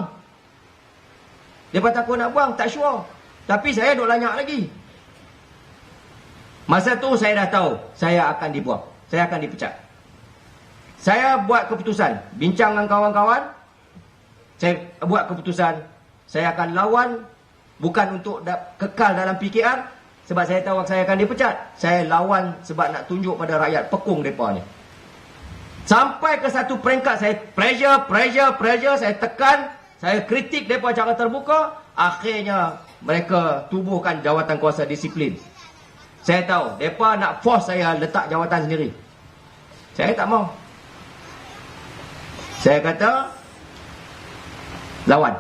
Mereka takut nak buang, tak sure. Tapi saya duk lanyak lagi. Masa tu saya dah tahu saya akan dibuang, saya akan dipecat. Saya buat keputusan, bincang dengan kawan-kawan. Saya buat keputusan, saya akan lawan, bukan untuk kekal dalam PKR, sebab saya tahu saya akan dipecat. Saya lawan sebab nak tunjuk pada rakyat pekung mereka ni. Sampai ke satu peringkat, saya pressure, saya tekan, saya kritik mereka secara terbuka. Akhirnya mereka tubuhkan jawatan kuasa disiplin. Saya tahu mereka nak force saya letak jawatan sendiri. Saya tak mau. Saya kata lawan.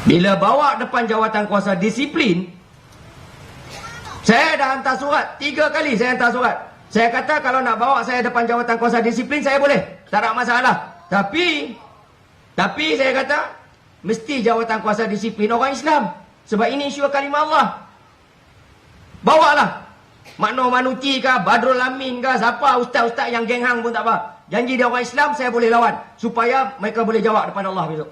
Bila bawa depan jawatan kuasa disiplin, saya dah hantar surat 3 kali. Saya hantar surat. Saya kata kalau nak bawa saya depan jawatan kuasa disiplin, saya boleh, tak ada masalah. Tapi saya kata mesti jawatan kuasa disiplin orang Islam, sebab ini isu kalimah Allah. Bawalah Makno Manuti ke, Badrul Amin ke, siapa ustaz-ustaz yang geng hang pun tak apa. Janji dia orang Islam, saya boleh lawan, supaya mereka boleh jawab depan Allah besok.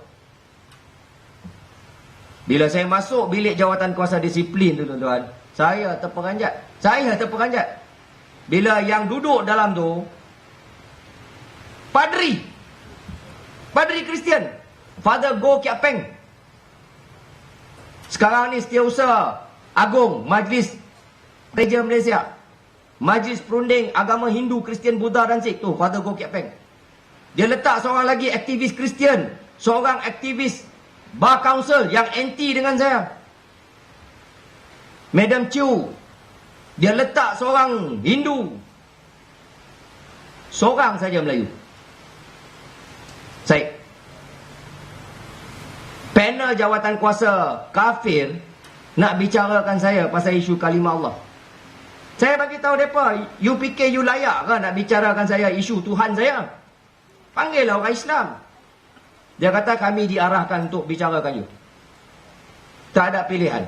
Bila saya masuk bilik jawatan kuasa disiplin tu, tuan-tuan, saya terperanjat. Bila yang duduk dalam tu Padri Kristian, Father Goh Kiat Peng. Sekarang ni Setiausaha Agung Majlis Gereja Malaysia, Majlis Perunding Agama Hindu, Kristian, Buddha dan Sikh tu, Father Goh Kiat Peng. Dia letak seorang lagi aktivis Kristian, seorang aktivis Bar Council yang anti dengan saya, Madam Chiu. Dia letak seorang Hindu, seorang saja Melayu, Syed. Panel jawatan kuasa kafir nak bicarakan saya pasal isu kalimah Allah. Saya bagi tahu mereka, you fikir you layak ke nak bicarakan saya isu Tuhan saya? Panggillah orang Islam. Dia kata kami diarahkan untuk bicarakan you. Tak ada pilihan.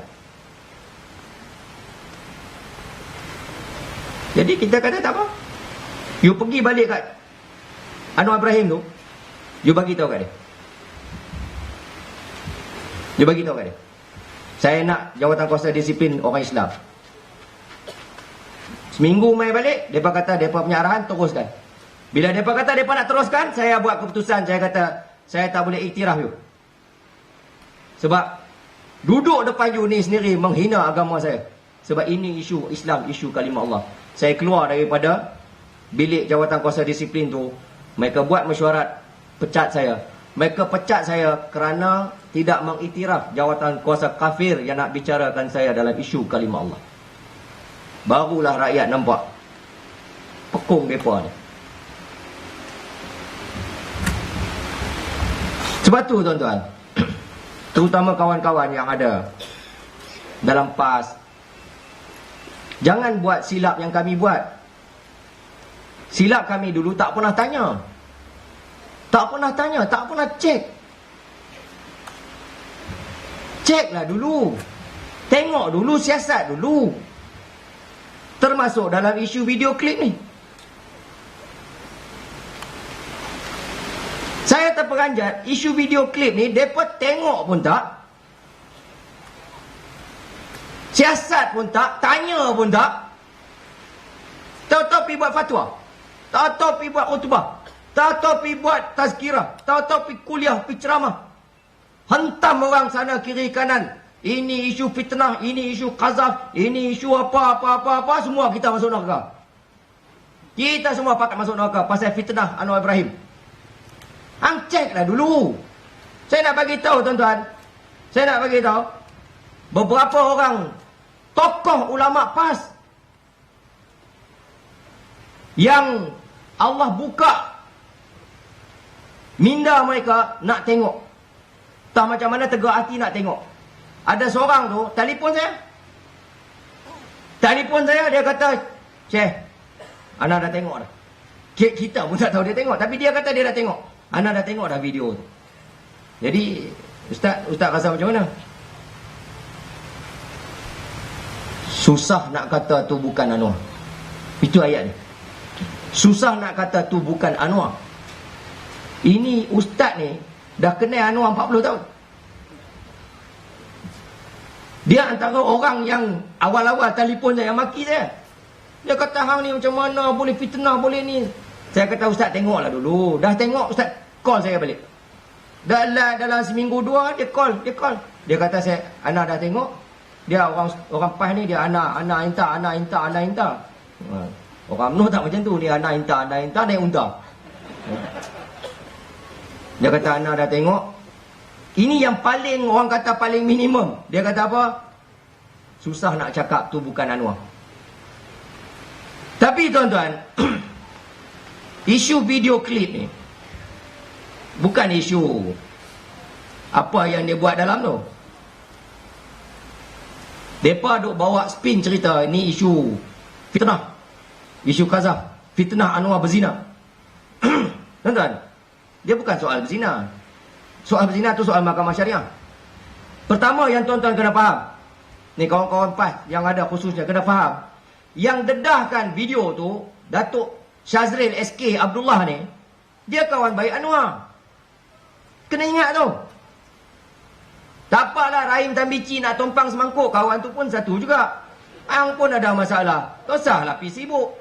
Jadi kita kata tak apa. You pergi balik kat Anwar Ibrahim tu, you bagi tahu kat dia. You bagi tahu kat dia, saya nak jawatan kuasa disiplin orang Islam. Seminggu mai balik, mereka kata mereka punya arahan teruskan. Bila mereka kata mereka nak teruskan, saya buat keputusan. Saya kata saya tak boleh iktiraf you, sebab duduk depan you ni sendiri menghina agama saya. Sebab ini isu Islam, isu kalimah Allah. Saya keluar daripada bilik jawatan kuasa disiplin tu. Mereka buat mesyuarat pecat saya. Mereka pecat saya kerana tidak mengiktiraf jawatan kuasa kafir yang nak bicarakan saya dalam isu kalimah Allah. Barulah rakyat nampak pekung mereka ni. Sebab tu tuan-tuan, terutama kawan-kawan yang ada dalam PAS, jangan buat silap yang kami buat. Silap kami dulu tak pernah tanya. Tak pernah tanya, tak pernah cek. Ceklah dulu. Tengok dulu, siasat dulu. Termasuk dalam isu video klip ni. Saya terperanjat, isu video klip ni mereka tengok pun tak, siasat pun tak, tanya pun tak. Tahu-tahu pergi buat fatwa, tahu-tahu pergi buat khutbah, tahu-tahu pergi buat tazkirah, tahu-tahu pergi kuliah, pergi ceramah. Hentam orang sana kiri kanan. Ini isu fitnah, ini isu qazaf, ini isu apa, semua kita masuk neraka. Kita semua pakat masuk neraka pasal fitnah Anwar Ibrahim. Hang ceklah dulu. Saya nak bagi tahu tuan-tuan. Saya nak bagi tahu beberapa orang tokoh ulama PAS yang Allah buka minda mereka nak tengok. Tak macam mana tegak hati nak tengok. Ada seorang tu telefon saya. Telefon saya, dia kata, "Syekh, ana dah tengok dah." Kita pun tak tahu dia tengok, tapi dia kata dia dah tengok. Ana dah tengok dah video tu. Jadi, Ustaz rasa macam mana? Susah nak kata tu bukan Anwar. Itu ayat dia. Susah nak kata tu bukan Anwar. Ini ustaz ni dah kenal Anwar 40 tahun. Dia antara orang yang awal-awal telefon saya maki saya. Dia kata hang ni macam mana boleh fitnah boleh ni. Saya kata ustaz tengoklah dulu. Dah tengok ustaz call saya balik. Dalam seminggu dua dia call. Dia kata saya ana dah tengok. Dia orang PAS ni dia ana inta. Orang UMNO tak macam tu, dia ana inta naik unta. Dia kata ana dah tengok. Ini yang paling orang kata paling minimum. Dia kata apa? Susah nak cakap tu bukan Anwar. Tapi tuan-tuan, isu video klip ni bukan isu apa yang dia buat dalam tu. Mereka duk bawa spin cerita ni isu fitnah, isu qazaf, fitnah Anwar berzina. Tuan-tuan, dia bukan soal berzina. Soal berzina tu soal mahkamah syariah. Pertama yang tuan-tuan kena faham, ni kawan-kawan PAS yang ada khususnya kena faham, yang dedahkan video tu Datuk Syazril SK Abdullah ni, dia kawan baik Anwar. Kena ingat tu. Tak apalah Rahim Tambici nak tumpang semangkuk, kawan tu pun satu juga. Hang pun ada masalah. Tak usahlah pergi sibuk.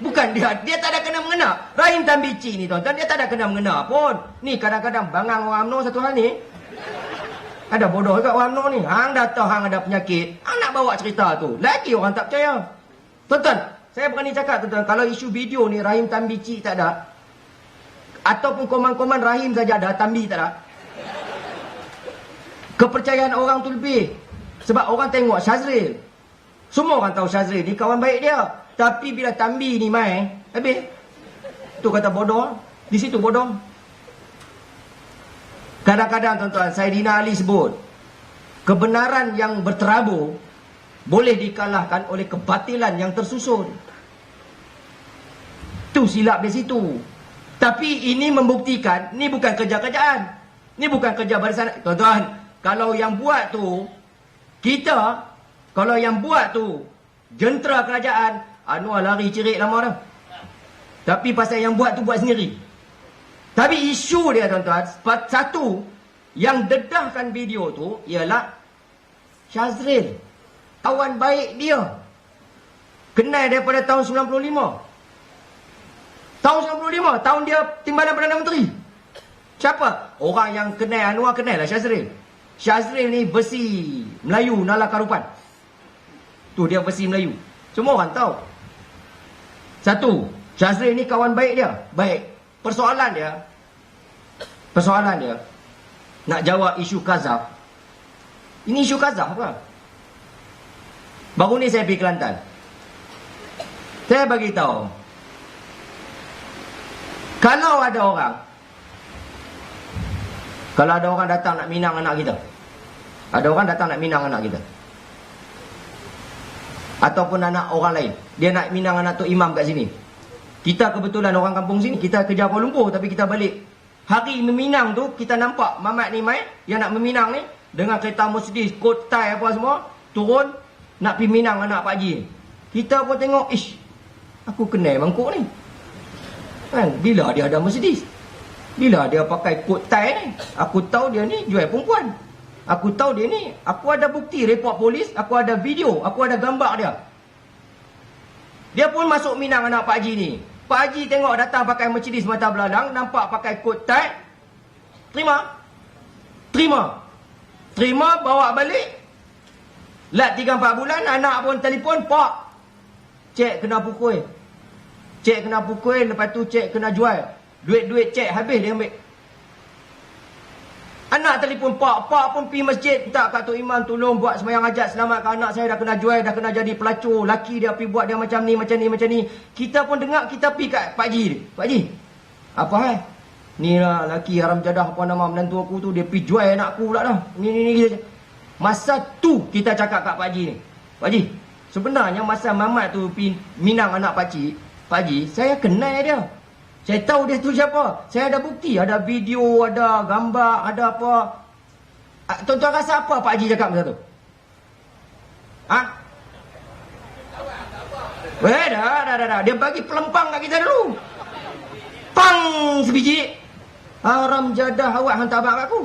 Bukan dia tak ada kena mengena. Rahim Tambici ni tuan-tuan, dia tak ada kena mengena pun. Ni kadang-kadang bangang orang UMNO satu hal ni. Ada bodoh juga orang UMNO ni. Hang dah tahu hang ada penyakit, hang nak bawa cerita tu. Lagi orang tak percaya. Tuan-tuan, saya berani cakap tuan-tuan, kalau isu video ni Rahim Tambici tak ada, ataupun koman-koman Rahim saja ada, Tambi tak ada, kepercayaan orang tu lebih. Sebab orang tengok Syazril. Semua orang tahu Syazril ni kawan baik dia. Tapi bila Tambi ni main, habis. Tu kata bodoh. Di situ bodoh. Kadang-kadang tuan-tuan, Saidina Ali sebut, kebenaran yang berterabur boleh dikalahkan oleh kebatilan yang tersusun. Tu silap di situ. Tapi ini membuktikan, ni bukan kerja-kerjaan. Ni bukan kerja barisan. Tuan-tuan, kalau yang buat tu, kita, kalau yang buat tu, jentera kerajaan, Anwar lari cerik lama dah. Tapi pasal yang buat tu buat sendiri. Tapi isu dia tuan-tuan, satu, yang dedahkan video tu, ialah Syazril. Kawan baik dia. Kenal daripada tahun 95. Tahun 95, tahun dia Timbalan Perdana Menteri. Siapa? Orang yang kenal Anwar kenal lah Syazril. Syazril ni versi Melayu Nala Karupan. Tu dia versi Melayu. Semua orang tahu. Satu, Syazril ni kawan baik dia. Baik. Persoalan dia nak jawab isu qazaf. Ini isu qazaf apa? Baru ni saya pergi Kelantan. Saya bagi tahu, kalau ada orang Kalau ada orang datang nak minang anak kita. Ada orang datang nak minang anak kita. Ataupun anak orang lain. Dia nak minang anak Tok Imam kat sini. Kita kebetulan orang kampung sini, kita kerja Kuala Lumpur tapi kita balik. Hari meminang tu, kita nampak Mamat ni mai, yang nak meminang ni, dengan kereta Mercedes, kot tie apa semua, turun, nak pergi minang anak Pak Haji. Kita pun tengok, ish, aku kenal mangkuk ni. Kan? Bila dia ada Mercedes? Bila dia pakai kot tie ni? Aku tahu dia ni jual perempuan. Aku tahu dia ni, aku ada bukti report polis, aku ada video, aku ada gambar dia. Dia pun masuk minang anak Pak Haji ni. Pak Haji tengok datang pakai Mercedes mata belalang, nampak pakai kot tie. Terima. Terima, bawa balik. Lat 3-4 bulan, anak pun telefon, Pak, cek kena pukul. Cek kena pukul, lepas tu cek kena jual. Duit-duit cek habis dia ambil. Anak telefon, Pak pun pergi masjid, minta kat Tok Imam tolong buat sembahyang hajat, selamatkan anak saya, dah kena jual, dah kena jadi pelacur. Laki dia pergi buat dia macam ni. Kita pun dengar, kita pergi kat Pak Haji. Pak Haji, apa ni lah laki haram jadah, apa nama menantu aku tu, dia pergi jual anak aku pula dah. Ni. Masa tu kita cakap kat Pak Haji ni, Pak Haji, sebenarnya masa Mamat tu pergi minang anak Pak Haji, saya kenal dia. Saya tahu dia tu siapa. Saya ada bukti, ada video, ada gambar, ada apa. Tuan-tuan rasa apa Pak Haji cakap masa tu? Dah. Dia bagi pelempang kat kita dulu. Pang sebiji. Haram jadah awak hantar abang kat aku.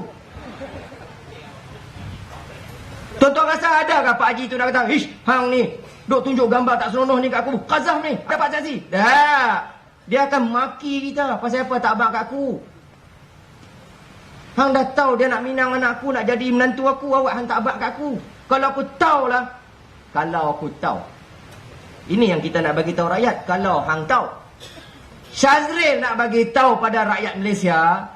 Tuan-tuan rasa ada ke Pak Haji tu nak kata, ish, hang ni duk tunjuk gambar tak seronok ni kat aku. Qazaf ni, dapat saksi. Dah. Dia akan maki kita. Pasal apa tak abang kat aku? Hang dah tahu dia nak minang anak aku, nak jadi menantu aku, awak hantar abang kat aku. Kalau aku tahu. Ini yang kita nak bagi tahu rakyat. Kalau hang tahu. Syazril nak bagi tahu pada rakyat Malaysia,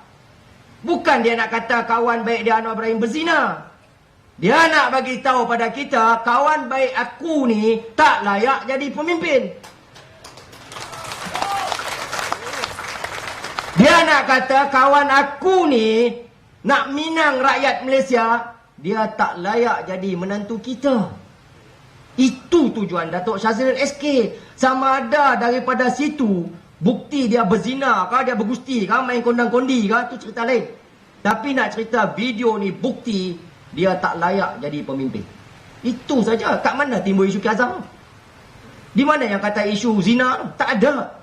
bukan dia nak kata kawan baik dia Anwar Ibrahim berzina. Dia nak bagi tahu pada kita, kawan baik aku ni tak layak jadi pemimpin. Dia nak kata kawan aku ni nak minang rakyat Malaysia, dia tak layak jadi menantu kita. Itu tujuan Datuk Syazril SK. Sama ada daripada situ bukti dia berzina ke, dia bergusti ke, main kondang-kondi ke, tu cerita lain. Tapi nak cerita video ni bukti dia tak layak jadi pemimpin. Itu saja. Kat mana timbul isu Kazam? Di mana yang kata isu zina? Tak ada.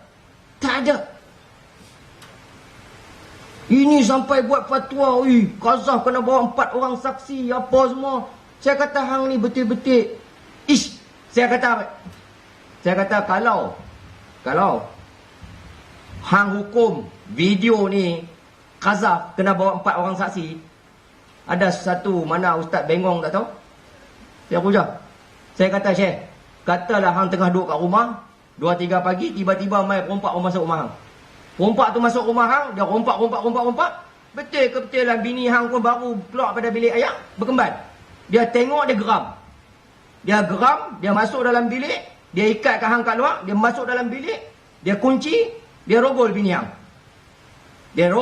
Ini sampai buat fatwa, Qazaf kena bawa 4 orang saksi, apa semua. Saya kata hang ni betul-betul. Saya kata kalau hang hukum video ni Qazaf kena bawa 4 orang saksi, ada satu mana Ustaz bengong tak tahu. Saya kata Syekh, katalah hang tengah duduk kat rumah 2-3 pagi, tiba-tiba mai perompak masuk rumah hang. Perompak tu masuk rumah hang, dia rompak. Betul ke betul lah bini hang pun baru keluar pada bilik ayah, berkemban. Dia tengok, dia geram. Dia masuk dalam bilik, dia ikatkan hang kat luar, dia masuk dalam bilik, dia kunci, dia rogol bini hang. Dia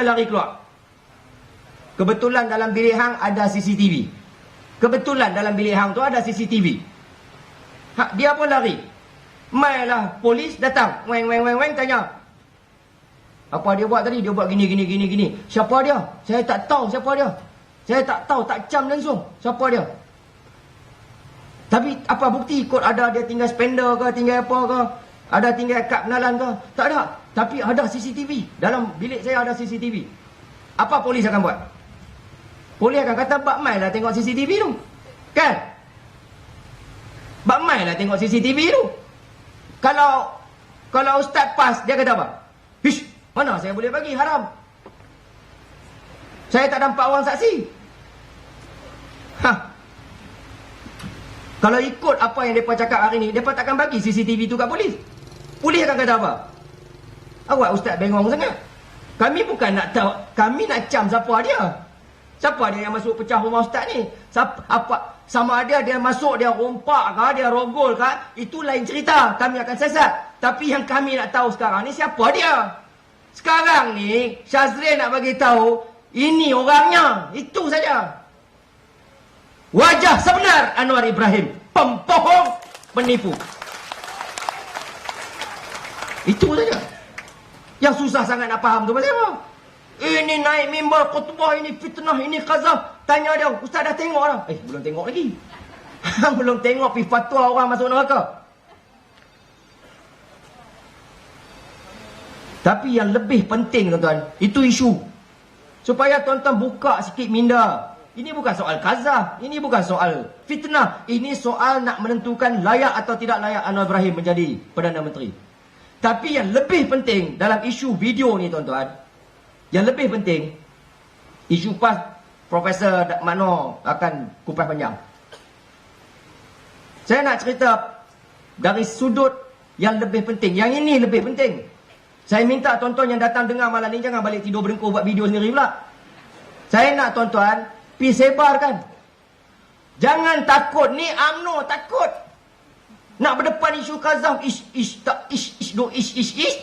lari keluar. Kebetulan dalam bilik hang ada CCTV. Dia pun lari. Mailah polis datang, weng tanya. Apa dia buat tadi? Dia buat gini. Siapa dia? Saya tak tahu siapa dia. Tak cam langsung. Siapa dia? Tapi apa bukti? Kot ada dia tinggal spender ke, tinggal apa ke? Ada tinggal kad pengenalan ke? Tak ada. Tapi ada CCTV. Dalam bilik saya ada CCTV. Apa polis akan buat? Polis akan kata, bak mai lah tengok CCTV tu. Kan? Bak mai lah tengok CCTV tu. Kalau Ustaz PAS, dia kata apa? Mana saya boleh bagi? Haram. Saya tak nampak orang saksi. Kalau ikut apa yang mereka cakap hari ni, mereka takkan bagi CCTV tu kat polis. Polis akan kata apa? Awak Ustaz bengong sangat. Kami bukan nak tahu, kami nak cam siapa dia. Siapa dia yang masuk pecah rumah Ustaz ni? Sama ada dia masuk, dia rompak ke, dia rogol ke, itu lain cerita. Kami akan siasat. Tapi yang kami nak tahu sekarang ni, siapa dia? Sekarang ni Syazril nak bagi tahu Ini orangnya. Itu saja. Wajah sebenar Anwar Ibrahim. Pembohong, penipu. Itu saja. Yang susah sangat nak faham tu pasal apa? Ini naik mimbar khutbah, ini fitnah, ini qazaf. Tanya dia, ustaz dah tengok dah. Belum tengok lagi. Belum tengok pergi fatwa orang masuk neraka. Tapi yang lebih penting tuan-tuan, itu isu. Supaya tuan-tuan buka sikit minda. Ini bukan soal qazaf, ini bukan soal fitnah. Ini soal nak menentukan layak atau tidak layak Anwar Ibrahim menjadi Perdana Menteri. Tapi yang lebih penting dalam isu video ni tuan-tuan, yang lebih penting, isu PAS Profesor Mano akan kupas panjang. Saya nak cerita dari sudut yang lebih penting. Yang ini lebih penting. Saya minta tuan-tuan yang datang dengar malam ni jangan balik tidur berengkur buat video sendiri pula. Saya nak tuan-tuan pergi sebarkan. Jangan takut. Ni UMNO takut. Nak berdepan isu qazaf ish.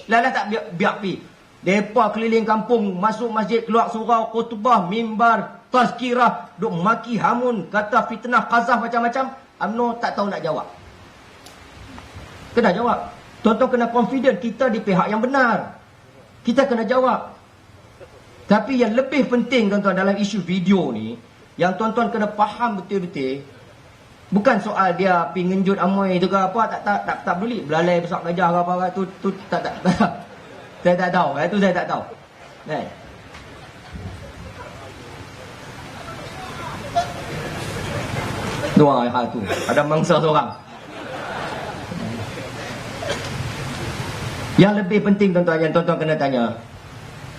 Lalah tak biar pi. Depa keliling kampung, masuk masjid, keluar surau, khutbah, mimbar, tazkirah, duk maki hamun, kata fitnah, qazaf macam-macam. UMNO tak tahu nak jawab. Kena jawab. Tuan-tuan kena confident kita di pihak yang benar. Kita kena jawab. Tapi yang lebih penting tuan-tuan dalam isu video ni, yang tuan-tuan kena faham betul-betul, bukan soal dia pergi ngenjut amoy tu ke apa, tak peduli. Belalai besar gajah ke apa tu tak. Saya tak tahu. Itu saya tak tahu. Kan? Dua hal tu. Ada mangsa seorang. Yang lebih penting tuan-tuan, yang tuan-tuan kena tanya,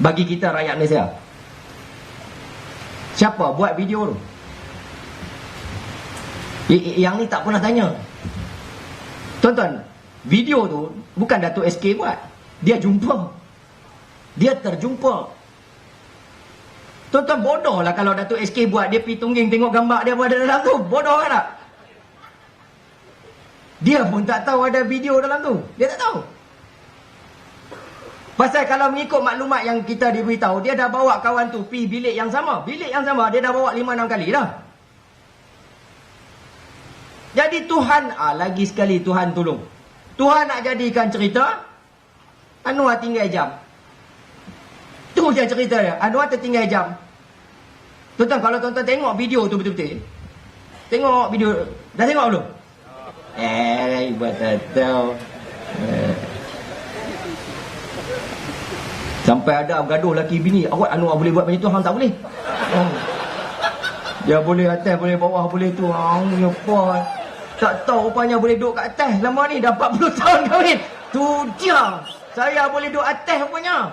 bagi kita rakyat Malaysia, siapa buat video tu? Yang ni tak pernah tanya. Tuan-tuan, video tu bukan Datuk SK buat. Dia jumpa. Dia terjumpa. Tuan-tuan bodoh lah kalau Datuk SK buat, dia pergi tungging tengok gambar dia berada dalam tu. Bodoh kan tak? Dia pun tak tahu ada video dalam tu. Dia tak tahu. Pasal kalau mengikut maklumat yang kita diberitahu, dia dah bawa kawan tu pergi bilik yang sama. Bilik yang sama, dia dah bawa 5-6 kali dah. Jadi Tuhan, lagi sekali Tuhan tolong. Tuhan nak jadikan cerita, Anwar tinggal jam. Tu je cerita dia. Anwar tertinggal jam. Tuan-tuan, kalau tuan-tuan tengok video tu betul-betul. Tengok video. Dah tengok belum? Buat tak tahu. Sampai ada gaduh laki bini. Awak Anwar boleh buat macam tu, hang tak boleh. Dia boleh atas, boleh bawah, boleh tu. Apa? Tak tahu rupanya boleh duduk kat atas. Lama ni dah 40 tahun kahwin. Tu dia. Saya boleh duduk atas rupanya.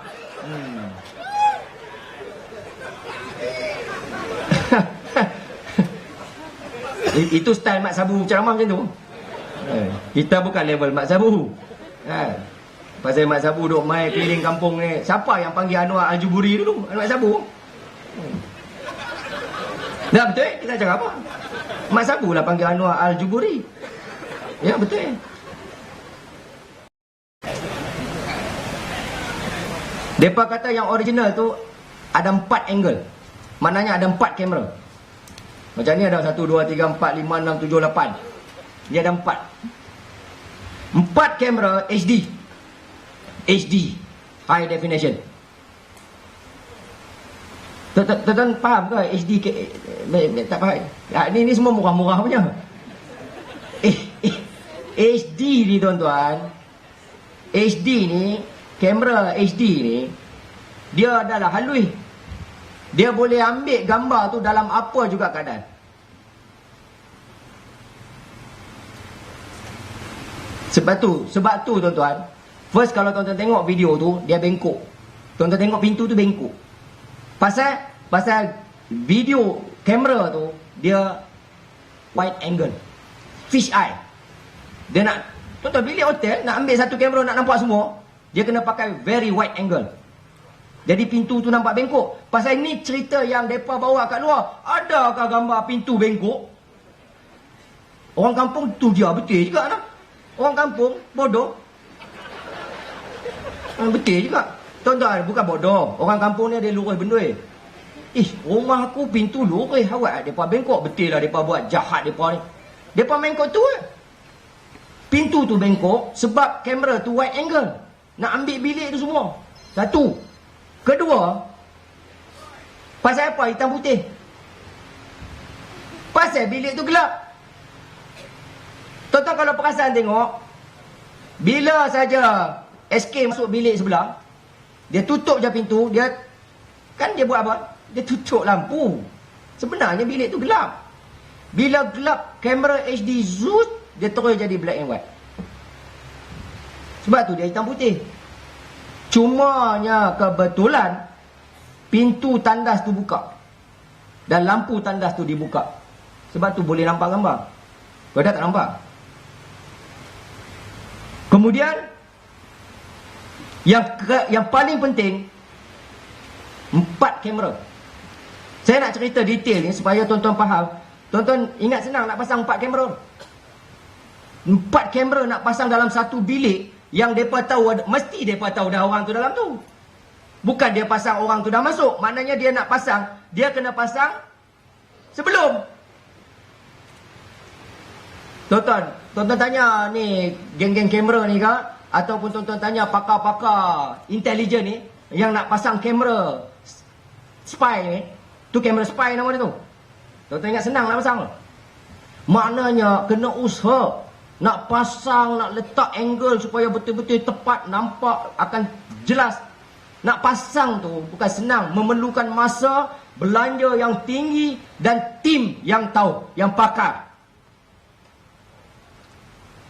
Itu style Mak Sabu ceramah macam tu. Kita bukan level Mak Sabu. Pasal Mak Sabu duk main keliling kampung ni. Siapa yang panggil Anwar Al-Juburi dulu? Mak Sabu. Dah betul? Kita cakap apa? Mak Sabu lah panggil Anwar Al-Juburi. Ya betul. Depa kata yang original tu ada 4 angle. Maknanya ada 4 kamera. Macam ni ada 1, 2, 3, 4, 5, 6, 7, 8. Dia ada 4. 4 kamera HD. HD, high definition. Tuan-tuan faham ke HD? Tak faham. Ini semua murah-murah punya. HD ni tuan-tuan, HD ni, kamera HD ni, dia adalah halus. Dia boleh ambil gambar tu dalam apa juga keadaan. Sebab tu tuan-tuan, first kalau tuan-tuan tengok video tu, dia bengkok. Tuan-tuan tengok pintu tu bengkok. Pasal video kamera tu, dia wide angle. Fish eye. Dia nak, tuan-tuan bilik hotel, nak ambil satu kamera nak nampak semua, dia kena pakai very wide angle. Jadi pintu tu nampak bengkok. Pasal ni cerita yang mereka bawa kat luar. Adakah gambar pintu bengkok? Orang kampung tu dia betul juga lah. Orang kampung bodoh. Betul juga. Tuan-tuan, bukan bodoh. Orang kampung ni ada lurus bendui. Rumah aku pintu lurih awak. Mereka bengkok. Betul lah mereka buat jahat mereka ni. Mereka bengkok tu pintu tu bengkok sebab kamera tu wide angle. Nak ambil bilik tu semua. Satu. Kedua, pasal apa hitam putih? Pasal bilik tu gelap. Tuan-tuan kalau perasan tengok, bila saja SK masuk bilik sebelah, dia tutup je pintu, dia buat apa? Dia tutup lampu. Sebenarnya bilik tu gelap. Bila gelap, kamera HD zoom, dia terus jadi black and white. Sebab tu dia hitam putih. Cumanya kebetulan pintu tandas tu buka dan lampu tandas tu dibuka. Sebab tu boleh nampak gambar. Kau dah tak nampak? Kemudian yang paling penting, 4 kamera. Saya nak cerita detail ni supaya tuan-tuan faham. Tuan-tuan ingat senang nak pasang 4 kamera. 4 kamera nak pasang dalam satu bilik yang mereka tahu, mesti mereka tahu dah orang tu dalam tu. Bukan dia pasang orang tu dah masuk. Maknanya dia nak pasang, dia kena pasang sebelum. Tuan-tuan tanya ni geng-geng kamera ni ke, ataupun tuan-tuan tanya pakar-pakar intelijen ni yang nak pasang kamera spy ni, tu kamera spy nama dia tu. Tuan-tuan ingat senang nak pasang? Maknanya kena usaha nak pasang, nak letak angle supaya betul-betul tepat, nampak, akan jelas. Nak pasang tu bukan senang, memerlukan masa, belanja yang tinggi dan tim yang tahu, yang pakar.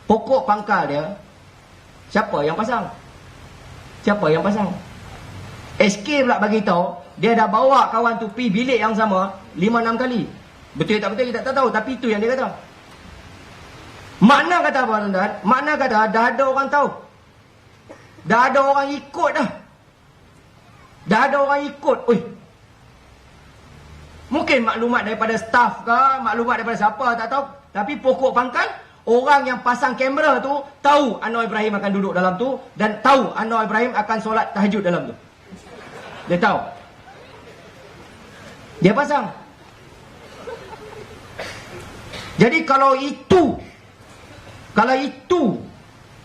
Pokok pangkal dia, siapa yang pasang? Siapa yang pasang? SK pula bagi tahu, dia dah bawa kawan tu pergi bilik yang sama 5-6 kali. Betul tak betul kita tak tahu, tapi itu yang dia kata. Makna kata apa tuan-tuan? Makna kata dah ada orang tahu. Dah ada orang ikut dah. Dah ada orang ikut. Oi. Mungkin maklumat daripada staff ke, maklumat daripada siapa tak tahu. Tapi pokok pangkal, orang yang pasang kamera tu tahu Anwar Ibrahim akan duduk dalam tu dan tahu Anwar Ibrahim akan solat tahajud dalam tu. Dia tahu. Dia pasang. Jadi kalau itu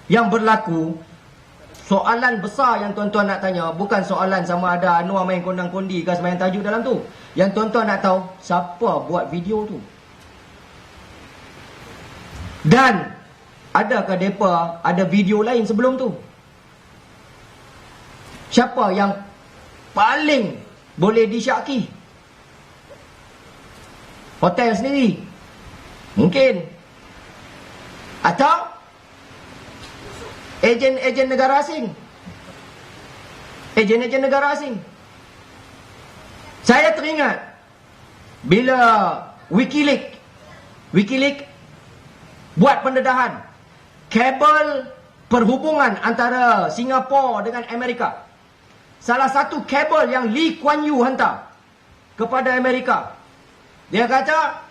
yang berlaku, soalan besar yang tuan-tuan nak tanya bukan soalan sama ada Anwar main kondang-kondi ke sembahyang tahajud dalam tu. Yang tuan-tuan nak tahu, siapa buat video tu? Dan adakah mereka ada video lain sebelum tu? Siapa yang paling boleh disyaki? Hotel sendiri? Mungkin. Atau ejen-ejen negara asing. Ejen-ejen negara asing. Saya teringat bila Wikileaks buat pendedahan kabel perhubungan antara Singapura dengan Amerika. Salah satu kabel yang Lee Kuan Yew hantar kepada Amerika. Dia kata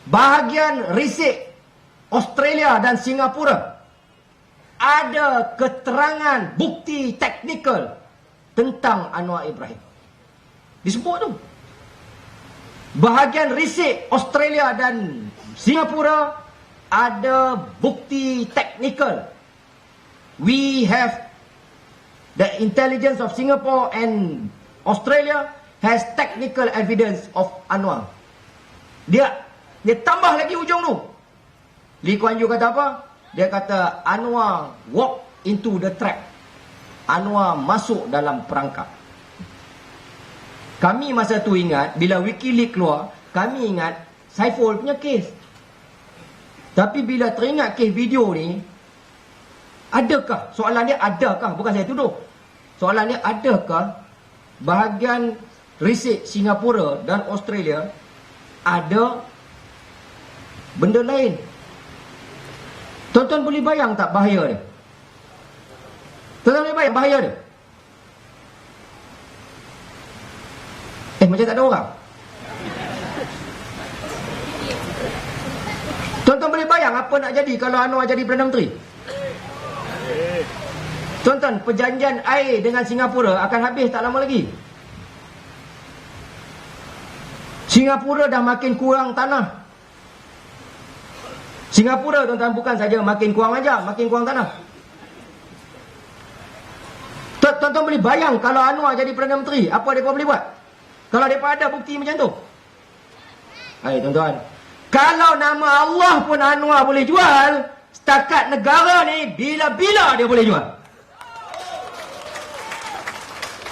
bahagian risik Australia dan Singapura ada keterangan bukti teknikal tentang Anwar Ibrahim. Disebut tu. Bahagian risik Australia dan Singapura ada bukti teknikal. We have the intelligence of Singapore and Australia has technical evidence of Anwar. Dia tambah lagi ujung tu. Lee Kuan Yew kata apa? Dia kata Anwar walk into the trap. Anwar masuk dalam perangkap. Kami masa tu ingat, bila Wikileaks keluar, kami ingat Saiful punya kes. Tapi bila teringat kes video ni, adakah, soalan dia adakah, bukan saya tuduh, soalan dia adakah bahagian risik Singapura dan Australia ada benda lain? Tuan-tuan boleh bayang tak bahaya dia? Tuan-tuan boleh bayang bahaya dia? Macam tak ada orang. Tuan-tuan boleh bayang apa nak jadi kalau Anwar jadi Perdana Menteri? Tuan-tuan, perjanjian air dengan Singapura akan habis tak lama lagi. Singapura dah makin kurang tanah. Singapura tuan-tuan bukan saja makin kurang aja, makin kurang tanah. Tuan-tuan boleh bayang kalau Anwar jadi Perdana Menteri, apa mereka boleh buat? Kalau mereka ada bukti macam tu. Hai tuan-tuan, kalau nama Allah pun Anwar boleh jual, setakat negara ni bila-bila dia boleh jual.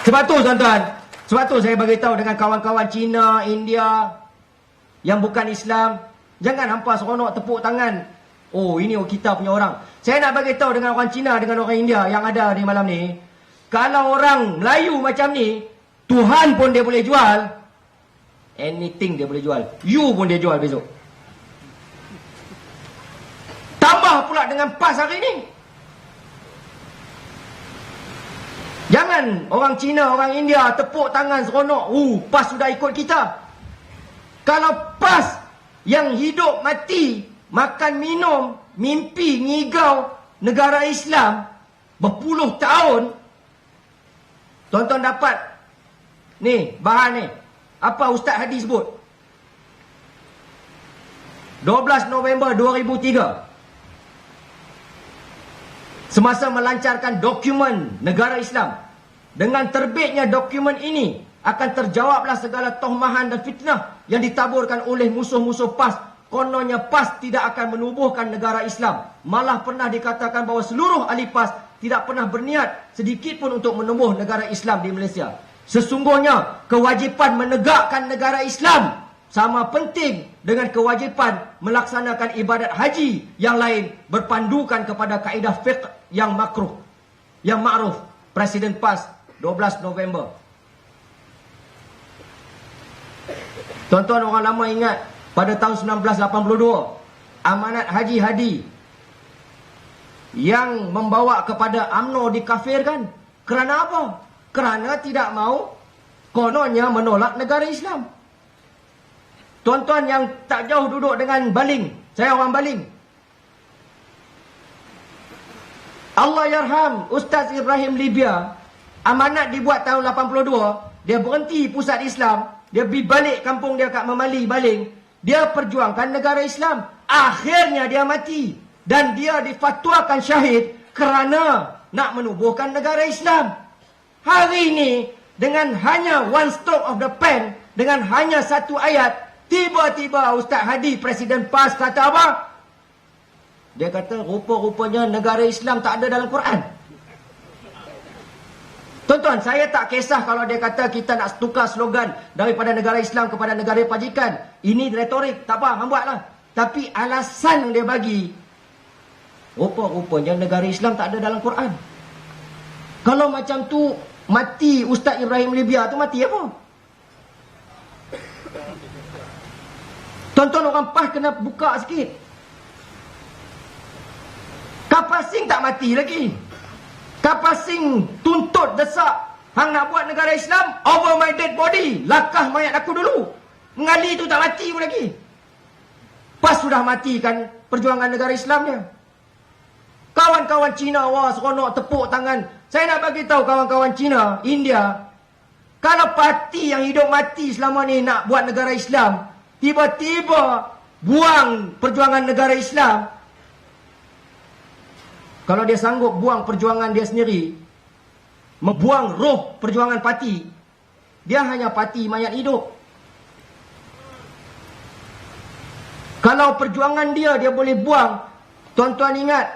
Sebab tu tuan-tuan, sebab tu saya beritahu dengan kawan-kawan Cina, India yang bukan Islam, jangan hampa seronok tepuk tangan. Oh, ini kita punya orang. Saya nak beritahu dengan orang Cina, dengan orang India yang ada di malam ni, kalau orang Melayu macam ni, Tuhan pun dia boleh jual. Anything dia boleh jual. You pun dia jual besok. Tambah pula dengan PAS hari ni. Jangan orang Cina, orang India tepuk tangan seronok. PAS sudah ikut kita. Kalau PAS yang hidup mati, makan minum, mimpi ngigau negara Islam berpuluh tahun, tuan-tuan dapat ni bahan ni. Apa Ustaz Hadi sebut? 12 November 2003. Semasa melancarkan dokumen negara Islam. Dengan terbitnya dokumen ini, akan terjawablah segala tohmahan dan fitnah yang ditaburkan oleh musuh-musuh PAS. Kononnya PAS tidak akan menubuhkan negara Islam. Malah pernah dikatakan bahawa seluruh ahli PAS tidak pernah berniat sedikit pun untuk menubuh negara Islam di Malaysia. Sesungguhnya kewajipan menegakkan negara Islam sama penting dengan kewajipan melaksanakan ibadat haji yang lain berpandukan kepada kaedah fiqh yang makruh, yang ma'ruf. Presiden PAS 12 November. Tuan-tuan orang lama ingat pada tahun 1982 amanat Haji Hadi yang membawa kepada UMNO dikafirkan. Kerana apa? Kerana tidak mahu kononnya menolak negara Islam. Tuan-tuan yang tak jauh duduk dengan Baling, saya orang Baling. Allah yarham Ustaz Ibrahim Libya, amanat dibuat tahun 82, dia berhenti pusat Islam, dia pergi balik kampung dia kat Memali, Baling. Dia perjuangkan negara Islam. Akhirnya dia mati dan dia difatwakan syahid kerana nak menubuhkan negara Islam. Hari ini dengan hanya one stroke of the pen, dengan hanya satu ayat, tiba-tiba Ustaz Hadi Presiden PAS kata apa? Dia kata rupa-rupanya negara Islam tak ada dalam Quran. Tuan-tuan, saya tak kisah kalau dia kata kita nak tukar slogan daripada negara Islam kepada negara pajikan. Ini retorik, tak apa, hang buatlah. Tapi alasan yang dia bagi, rupa-rupanya negara Islam tak ada dalam Quran. Kalau macam tu, mati Ustaz Ibrahim Libya tu mati apa? Tuan-tuan orang PAS kena buka sikit. Kapasing tak mati lagi. Kapasing tuntut desak, hang nak buat negara Islam over my dead body. Lakah mayat aku dulu. Mengali tu tak mati pun lagi. PAS sudah matikan perjuangan negara Islamnya. Kawan-kawan Cina, wah seronok tepuk tangan. Saya nak bagi tahu kawan-kawan Cina, India, kalau parti yang hidup mati selama ni nak buat negara Islam, tiba-tiba buang perjuangan negara Islam, kalau dia sanggup buang perjuangan dia sendiri, membuang roh perjuangan parti, dia hanya parti mayat hidup. Kalau perjuangan dia boleh buang, tuan-tuan ingat,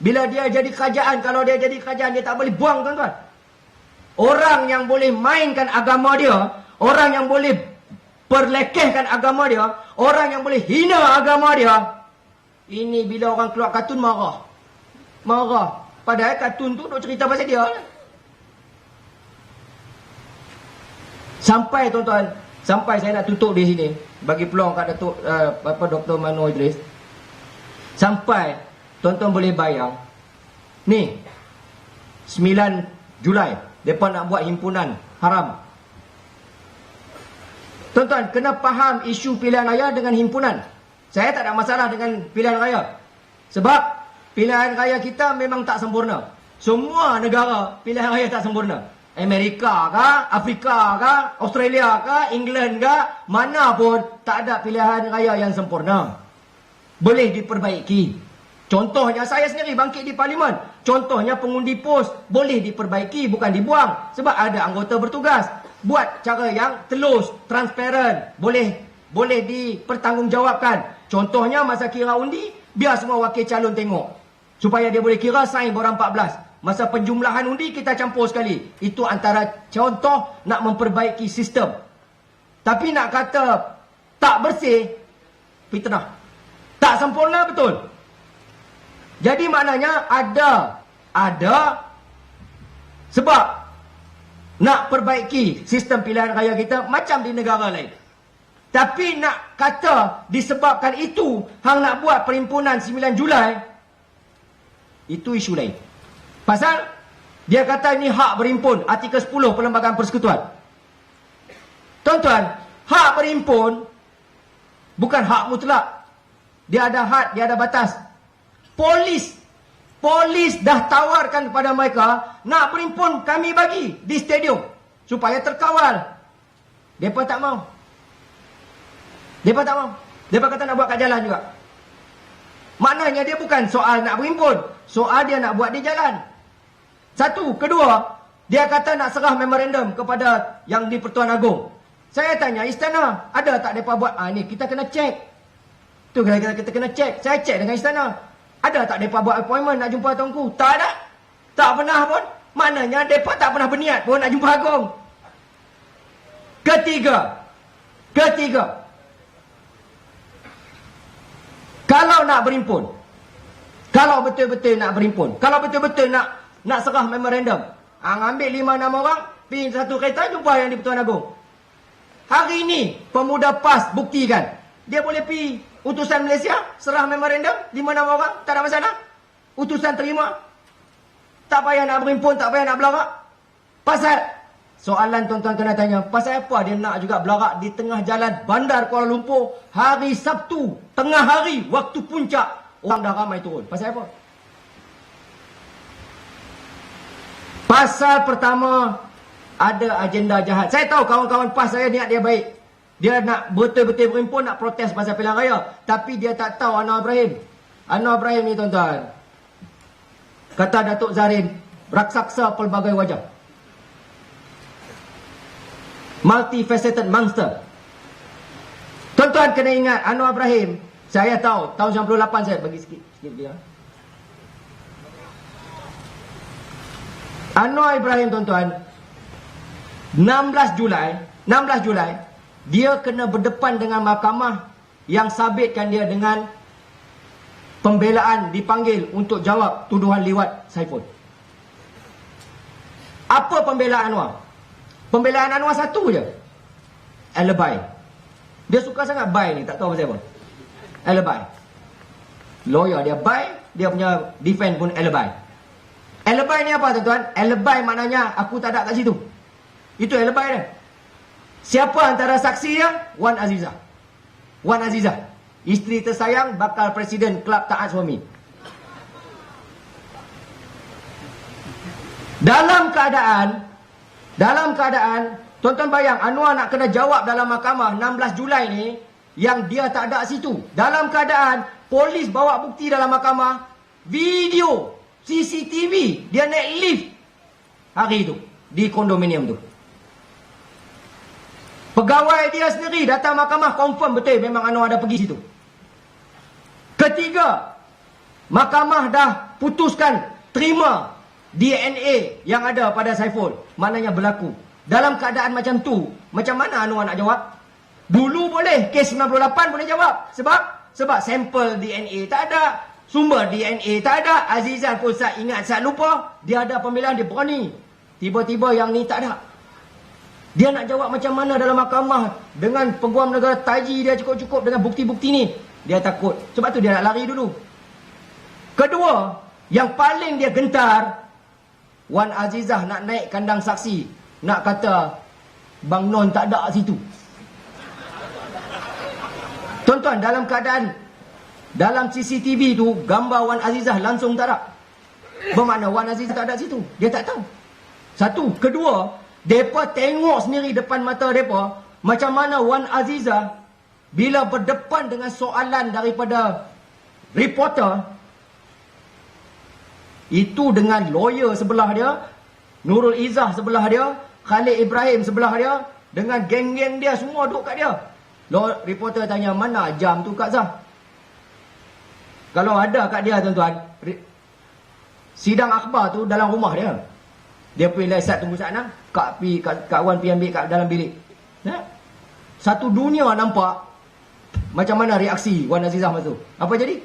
bila dia jadi kerajaan, kalau dia jadi kerajaan, dia tak boleh buang, tuan-tuan. Orang yang boleh mainkan agama dia, orang yang boleh perlekehkan agama dia, orang yang boleh hina agama dia, ini bila orang keluar kartun marah. Marah. Padahal kartun tu duk cerita pasal dia. Sampai tuan-tuan, sampai saya nak tutup di sini, bagi peluang kat Datuk Dr. Mano Idris. Sampai tuan-tuan boleh bayang, ni 9 Julai mereka nak buat himpunan haram. Tuan-tuan kena faham isu pilihan raya dengan himpunan. Saya tak ada masalah dengan pilihan raya, sebab pilihan raya kita memang tak sempurna. Semua negara pilihan raya tak sempurna. Amerika ke, Afrika ke, Australia ke, England ke, mana pun tak ada pilihan raya yang sempurna. Boleh diperbaiki. Contohnya saya sendiri bangkit di parlimen. Contohnya pengundi pos boleh diperbaiki, bukan dibuang. Sebab ada anggota bertugas. Buat cara yang telus, transparent, boleh dipertanggungjawabkan. Contohnya masa kira undi, biar semua wakil calon tengok. Supaya dia boleh kira sign borang 14. Masa penjumlahan undi kita campur sekali. Itu antara contoh nak memperbaiki sistem. Tapi nak kata tak bersih, fitnah. Tak sempurna betul. Jadi maknanya ada sebab nak perbaiki sistem pilihan raya kita macam di negara lain. Tapi nak kata disebabkan itu hang nak buat perhimpunan 9 Julai, itu isu lain. Pasal dia kata ini hak berhimpun, artikel 10 Perlembagaan Persekutuan. Tuan-tuan, hak berhimpun bukan hak mutlak. Dia ada had, dia ada batas. Polis dah tawarkan kepada mereka, nak berhimpun kami bagi di stadium supaya terkawal. Mereka tak mau. Mereka kata nak buat kat jalan juga. Maknanya dia bukan soal nak berhimpun, soal dia nak buat di jalan. Satu. Kedua, dia kata nak serah memorandum kepada yang di Pertuan Agong. Saya tanya istana, ada tak mereka buat? Ni kita kena cek. Tu kita kena cek. Saya cek dengan istana. Ada tak mereka buat appointment nak jumpa Tuanku? Tak ada. Tak pernah pun. Maknanya mereka tak pernah berniat pun nak jumpa Agong. Ketiga. Kalau nak berhimpun, kalau betul-betul nak berhimpun, kalau betul-betul nak serah memorandum, ambil 5-6 orang, pergi satu kereta jumpa yang di Pertuan Agong. Hari ini pemuda PAS buktikan dia boleh pergi utusan Malaysia serah memorandum 5-6 orang, tak ada masalah. Utusan terima. Tak payah nak berhimpun, tak payah nak belarak. Pasal soalan tuan-tuan kena tanya, pasal apa dia nak juga belarak di tengah jalan Bandar Kuala Lumpur hari Sabtu, tengah hari, waktu puncak, orang dah ramai turun. Pasal apa? Pasal pertama, ada agenda jahat. Saya tahu kawan-kawan PAS saya niat dia baik. Dia nak betul-betul berhimpun, nak protes pasal pilihan raya. Tapi dia tak tahu Anwar Ibrahim. Anwar Ibrahim ni tuan-tuan, kata Datuk Zarin, raksasa pelbagai wajah. Multifaceted monster. Tuan-tuan kena ingat, Anwar Ibrahim, saya tahu, tahun 98 saya bagi sikit dia. Anwar Ibrahim tuan-tuan, 16 Julai, dia kena berdepan dengan mahkamah yang sabitkan dia dengan pembelaan dipanggil untuk jawab tuduhan liwat Saiful. Apa pembelaan Anwar? Pembelaan Anwar satu je. Alibi. Dia suka sangat buy ni, tak tahu pasal apa. Alibi. Lawyer dia buy, dia punya defend pun alibi. Alibi ni apa tuan-tuan? Alibi maknanya aku tak ada kat situ. Itu alibi dia. Siapa antara saksi dia? Wan Azizah. Wan Azizah, isteri tersayang bakal presiden Kelab Taat Suami. Dalam keadaan tuan-tuan bayang, Anwar nak kena jawab dalam mahkamah 16 Julai ni yang dia tak ada situ. Dalam keadaan polis bawa bukti dalam mahkamah, video CCTV dia naik lift hari itu di kondominium tu. Pegawai dia sendiri datang mahkamah confirm betul memang Anwar ada pergi situ. Ketiga, mahkamah dah putuskan terima DNA yang ada pada Saiful. Maknanya berlaku. Dalam keadaan macam tu, macam mana Anwar nak jawab? Dulu boleh, kes 98 boleh jawab. Sebab sampel DNA tak ada, sumber DNA tak ada. Azizah pun saat ingat, saat lupa. Dia ada pembelaan, dia berani. Tiba-tiba yang ni tak ada. Dia nak jawab macam mana dalam mahkamah dengan Peguam Negara taji dia cukup-cukup dengan bukti-bukti ni. Dia takut. Sebab tu dia nak lari dulu. Kedua, yang paling dia gentar, Wan Azizah nak naik kandang saksi. Nak kata Bang Non tak ada situ. Tuan-tuan, dalam keadaan dalam CCTV tu gambar Wan Azizah langsung tak ada. Bermakna Wan Azizah tak ada situ. Dia tak tahu. Satu. Kedua, mereka tengok sendiri depan mata mereka macam mana Wan Azizah bila berdepan dengan soalan daripada reporter, itu dengan lawyer sebelah dia, Nurul Izzah sebelah dia, Khalid Ibrahim sebelah dia, dengan geng-geng dia semua duduk kat dia. Reporter tanya, mana jam tu Kak Zah? Kalau ada kat dia tuan-tuan, sidang akhbar tu dalam rumah dia. Dia pergi lesat tunggu sana, Kak Wan pergi ambil kat dalam bilik. Ya? Satu dunia nampak macam mana reaksi Wan Azizah masa tu. Apa jadi?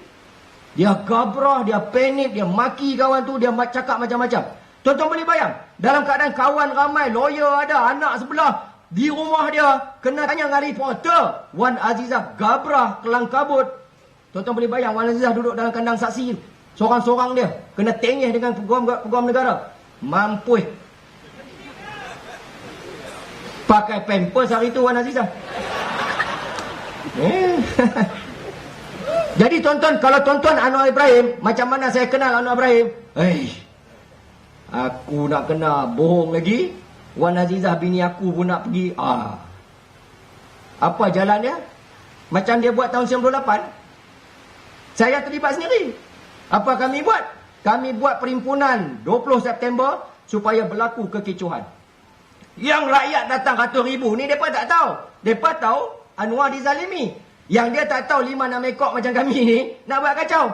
Dia gabrah, dia panik, dia maki kawan tu, dia cakap macam-macam. Tuan-tuan boleh bayang, dalam keadaan kawan ramai, lawyer ada, anak sebelah, di rumah dia, kena tanya dengan reporter, Wan Azizah gabrah, kelang kabut. Tuan-tuan boleh bayang, Wan Azizah duduk dalam kandang saksi, seorang-seorang dia, kena tengih dengan peguam negara. Mampus. Pakai pampers hari tu Wan Azizah. Jadi tuan-tuan, kalau tuan-tuan Anwar Ibrahim, macam mana saya kenal Anwar Ibrahim? Aku nak kena bohong lagi. Wan Azizah bini aku pun nak pergi. Apa jalannya? Macam dia buat tahun 98. Saya terlibat sendiri. Apa kami buat? Kami buat perhimpunan 20 September supaya berlaku kekecohan. Yang rakyat datang ratus ribu ni, mereka tak tahu. Mereka tahu Anwar dizalimi. Yang dia tak tahu 5-6 ekor macam kami ni nak buat kacau.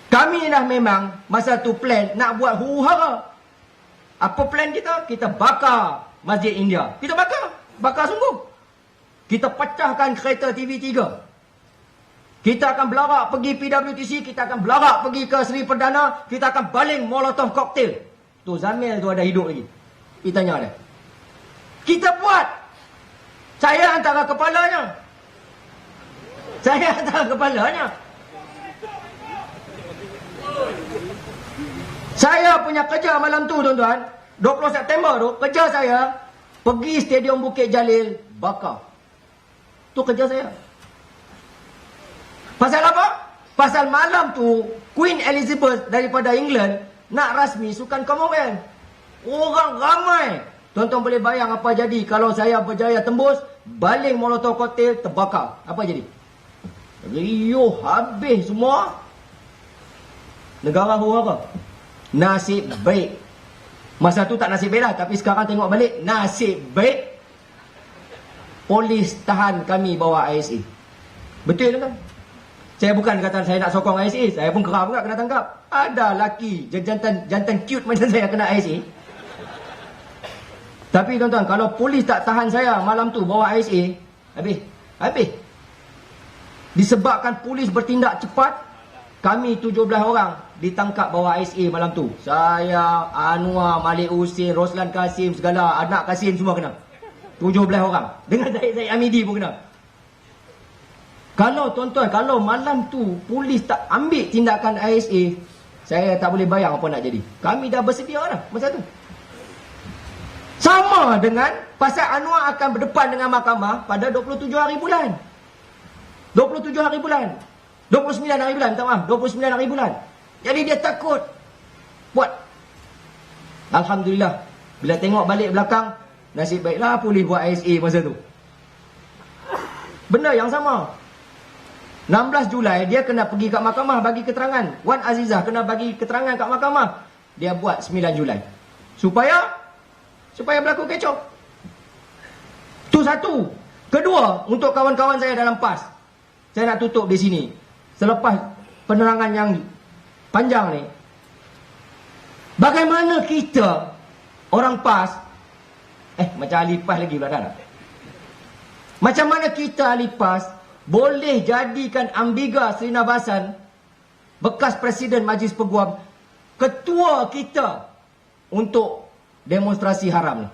Kami dah memang masa tu plan nak buat huru-hara. Apa plan kita? Kita bakar Masjid India. Kita bakar sungguh. Kita pecahkan kereta TV3. Kita akan belarak pergi PWTC, kita akan belarak pergi ke Seri Perdana, kita akan baling molotov koktel. Tu Zamil tu ada hidup lagi. Kita tanya dia. Kita buat. Saya antara kepalanya. Saya punya kerja malam tu tuan-tuan, 20 September tu, kerja saya pergi Stadium Bukit Jalil bakar. Tu kerja saya. Pasal apa? Pasal malam tu Queen Elizabeth daripada England nak rasmi sukan Commonwealth. Orang ramai. Tuan-tuan boleh bayang apa jadi kalau saya berjaya tembus, baling molotov koktel, terbakar. Apa jadi? Riuh habis semua. Negara huru-hara. Nasib baik. Masa tu tak nasib baik lah, tapi sekarang tengok balik, nasib baik. Polis tahan kami bawa ISA. Betul kan? Saya bukan kata saya nak sokong ISA, saya pun geram juga kena tangkap. Ada laki jantan cute macam saya kena ISA. Tapi tuan-tuan, kalau polis tak tahan saya malam tu bawa ISA, habis. Disebabkan polis bertindak cepat, kami 17 orang ditangkap bawa ISA malam tu. Saya, Anwar, Malik Husin, Roslan Kasim, segala anak Kasim semua kena. 17 orang. Dengan Zaid Amidi pun kena. Kalau tuan-tuan, kalau malam tu polis tak ambil tindakan ISA, saya tak boleh bayang apa nak jadi. Kami dah bersedia lah masa tu. Sama dengan pasal Anwar akan berdepan dengan mahkamah pada 27 hari bulan. 27 hari bulan. 29 hari bulan, minta maaf. 29 hari bulan. Jadi dia takut buat. Alhamdulillah. Bila tengok balik belakang, nasib baiklah polis buat ISA masa tu. Benda yang sama. 16 Julai dia kena pergi kat mahkamah bagi keterangan. Wan Azizah kena bagi keterangan kat mahkamah. Dia buat 9 Julai. Supaya berlaku kecoh. Tu satu. Kedua, untuk kawan-kawan saya dalam PAS. Saya nak tutup di sini. Selepas penerangan yang panjang ni. Bagaimana kita, orang PAS, macam ahli PAS lagi pula dah. Macam mana kita ahli PAS boleh jadikan Ambiga Srinivasan, bekas Presiden Majlis Peguam, ketua kita untuk demonstrasi haram ni.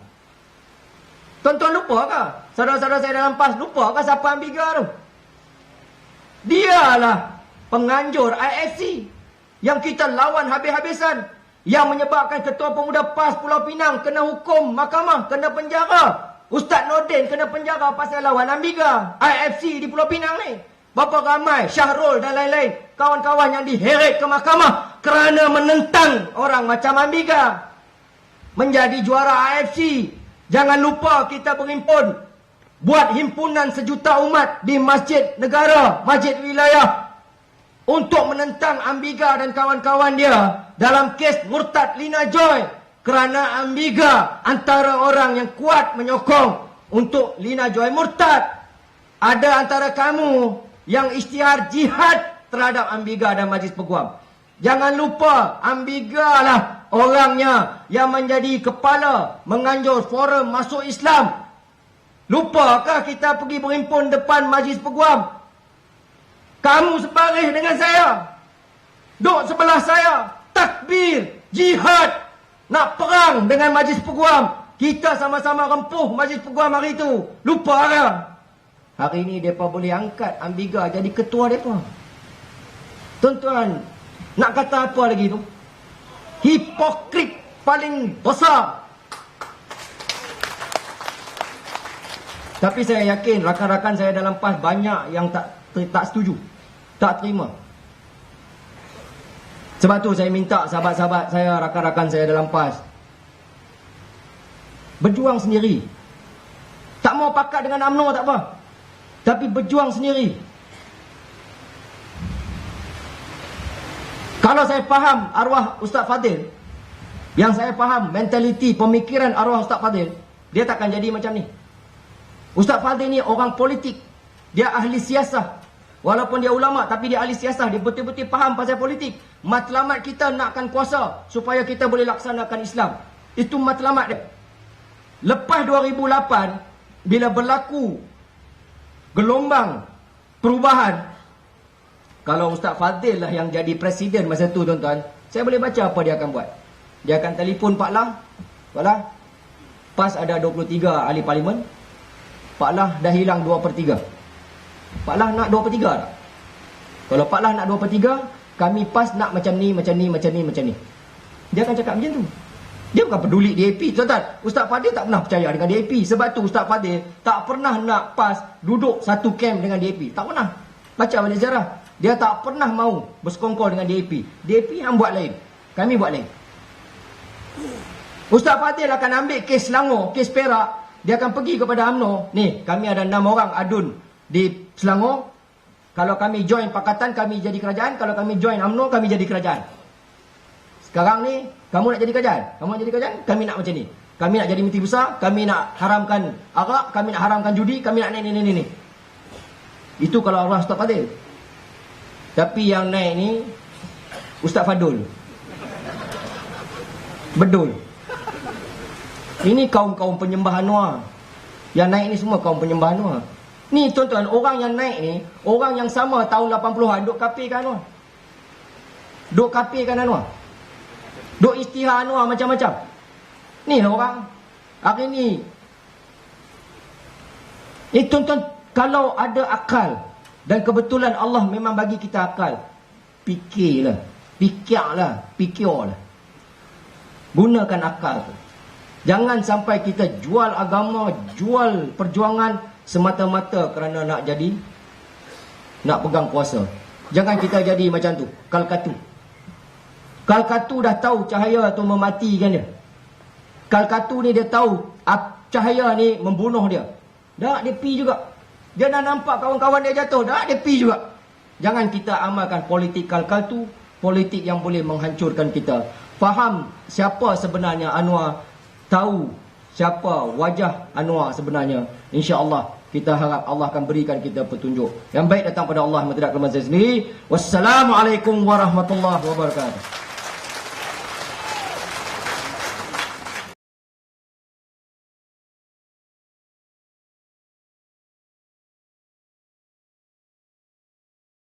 Tuan-tuan lupa ke? Saudara-saudara saya dalam PAS lupa ke siapa Ambiga tu? Dialah penganjur IFC yang kita lawan habis-habisan, yang menyebabkan Ketua Pemuda PAS Pulau Pinang kena hukum mahkamah, kena penjara. Ustaz Nordin kena penjara pasal lawan Ambiga IFC di Pulau Pinang ni. Berapa ramai Syahrul dan lain-lain kawan-kawan yang diheret ke mahkamah kerana menentang orang macam Amiga menjadi juara AFC. Jangan lupa kita berhimpun, buat himpunan sejuta umat di masjid negara, masjid wilayah, untuk menentang Amiga dan kawan-kawan dia dalam kes murtad Lina Joy. Kerana Amiga antara orang yang kuat menyokong untuk Lina Joy murtad. Ada antara kamu yang isytihar jihad terhadap Amiga dan Majlis Peguam. Jangan lupa, Amiga lah orangnya yang menjadi kepala menganjur forum masuk Islam. Lupakah kita pergi berhimpun depan Majlis Peguam? Kamu sebaris dengan saya, duduk sebelah saya, takbir, jihad, nak perang dengan Majlis Peguam. Kita sama-sama rempuh Majlis Peguam hari itu. Lupa kan? Hari ini mereka boleh angkat Amiga jadi ketua mereka. Tuan-tuan, nak kata apa lagi tu? Hipokrit paling besar. Tapi saya yakin rakan-rakan saya dalam PAS banyak yang tak setuju, tak terima. Sebab tu saya minta sahabat-sahabat saya, rakan-rakan saya dalam PAS, berjuang sendiri. Tak mau pakat dengan UMNO tak apa, tapi berjuang sendiri. Kalau saya faham arwah Ustaz Fadil, yang saya faham mentaliti, pemikiran arwah Ustaz Fadil, dia takkan jadi macam ni. Ustaz Fadil ni orang politik. Dia ahli siasah. Walaupun dia ulama, tapi dia ahli siasah. Dia betul-betul faham pasal politik. Matlamat kita nakkan kuasa supaya kita boleh laksanakan Islam. Itu matlamat dia. Lepas 2008, bila berlaku gelombang perubahan, kalau Ustaz Fadil lah yang jadi presiden masa tu, tuan-tuan, saya boleh baca apa dia akan buat. Dia akan telefon Pak Lah. Pak Lah, PAS ada 23 ahli parlimen. Pak Lah dah hilang 2/3. Pak Lah nak 2/3 tak? Kalau Pak Lah nak 2/3, kami PAS nak macam ni, macam ni, macam ni, macam ni. Dia akan cakap macam tu. Dia bukan peduli DAP. Tuan-tuan, Ustaz Fadil tak pernah percaya dengan DAP. Sebab tu Ustaz Fadil tak pernah nak PAS duduk satu camp dengan DAP. Tak pernah. Baca balik sejarah. Dia tak pernah mau bersekongkol dengan DAP. DAP yang buat lain, kami buat lain. Ustaz Fadil akan ambil kes Selangor, kes Perak. Dia akan pergi kepada UMNO. Ni, kami ada 6 orang adun di Selangor. Kalau kami join pakatan, kami jadi kerajaan. Kalau kami join UMNO, kami jadi kerajaan. Sekarang ni, kamu nak jadi kerajaan? Kamu nak jadi kerajaan? Kami nak macam ni. Kami nak jadi menteri besar. Kami nak haramkan arak. Kami nak haramkan judi. Kami nak naik ni. Itu kalau Allah Ustaz Fadil. Tapi yang naik ni Ustaz Fadul. Bedul. Ini kaum-kaum penyembah Anwar. Yang naik ni semua kaum penyembah Anwar. Ni tuan-tuan, orang yang naik ni, orang yang sama tahun 80-an duk kafirkan Anwar. Duk kafirkan Anwar. Duk isytihar Anwar macam-macam. Ni lah orang. Hari ni. Ni tuan-tuan, kalau ada akal, dan kebetulan Allah memang bagi kita akal, fikirlah. Fikirlah. Gunakan akal tu. Jangan sampai kita jual agama, jual perjuangan semata-mata kerana nak pegang kuasa. Jangan kita jadi macam tu, Kalkatu. Kalkatu dah tahu cahaya tu mematikan dia. Kalkatu ni dia tahu cahaya ni membunuh dia. Dah dia pi juga. Dia dah nampak kawan-kawan dia jatuh, dah dia pi juga. Jangan kita amalkan politik Kalkatu, politik yang boleh menghancurkan kita. Faham siapa sebenarnya Anwar, tahu siapa wajah Anwar sebenarnya. InsyaAllah kita harap Allah akan berikan kita petunjuk yang baik datang pada Allah, tidak kelemahan saya sendiri. Wassalamualaikum warahmatullahi wabarakatuh.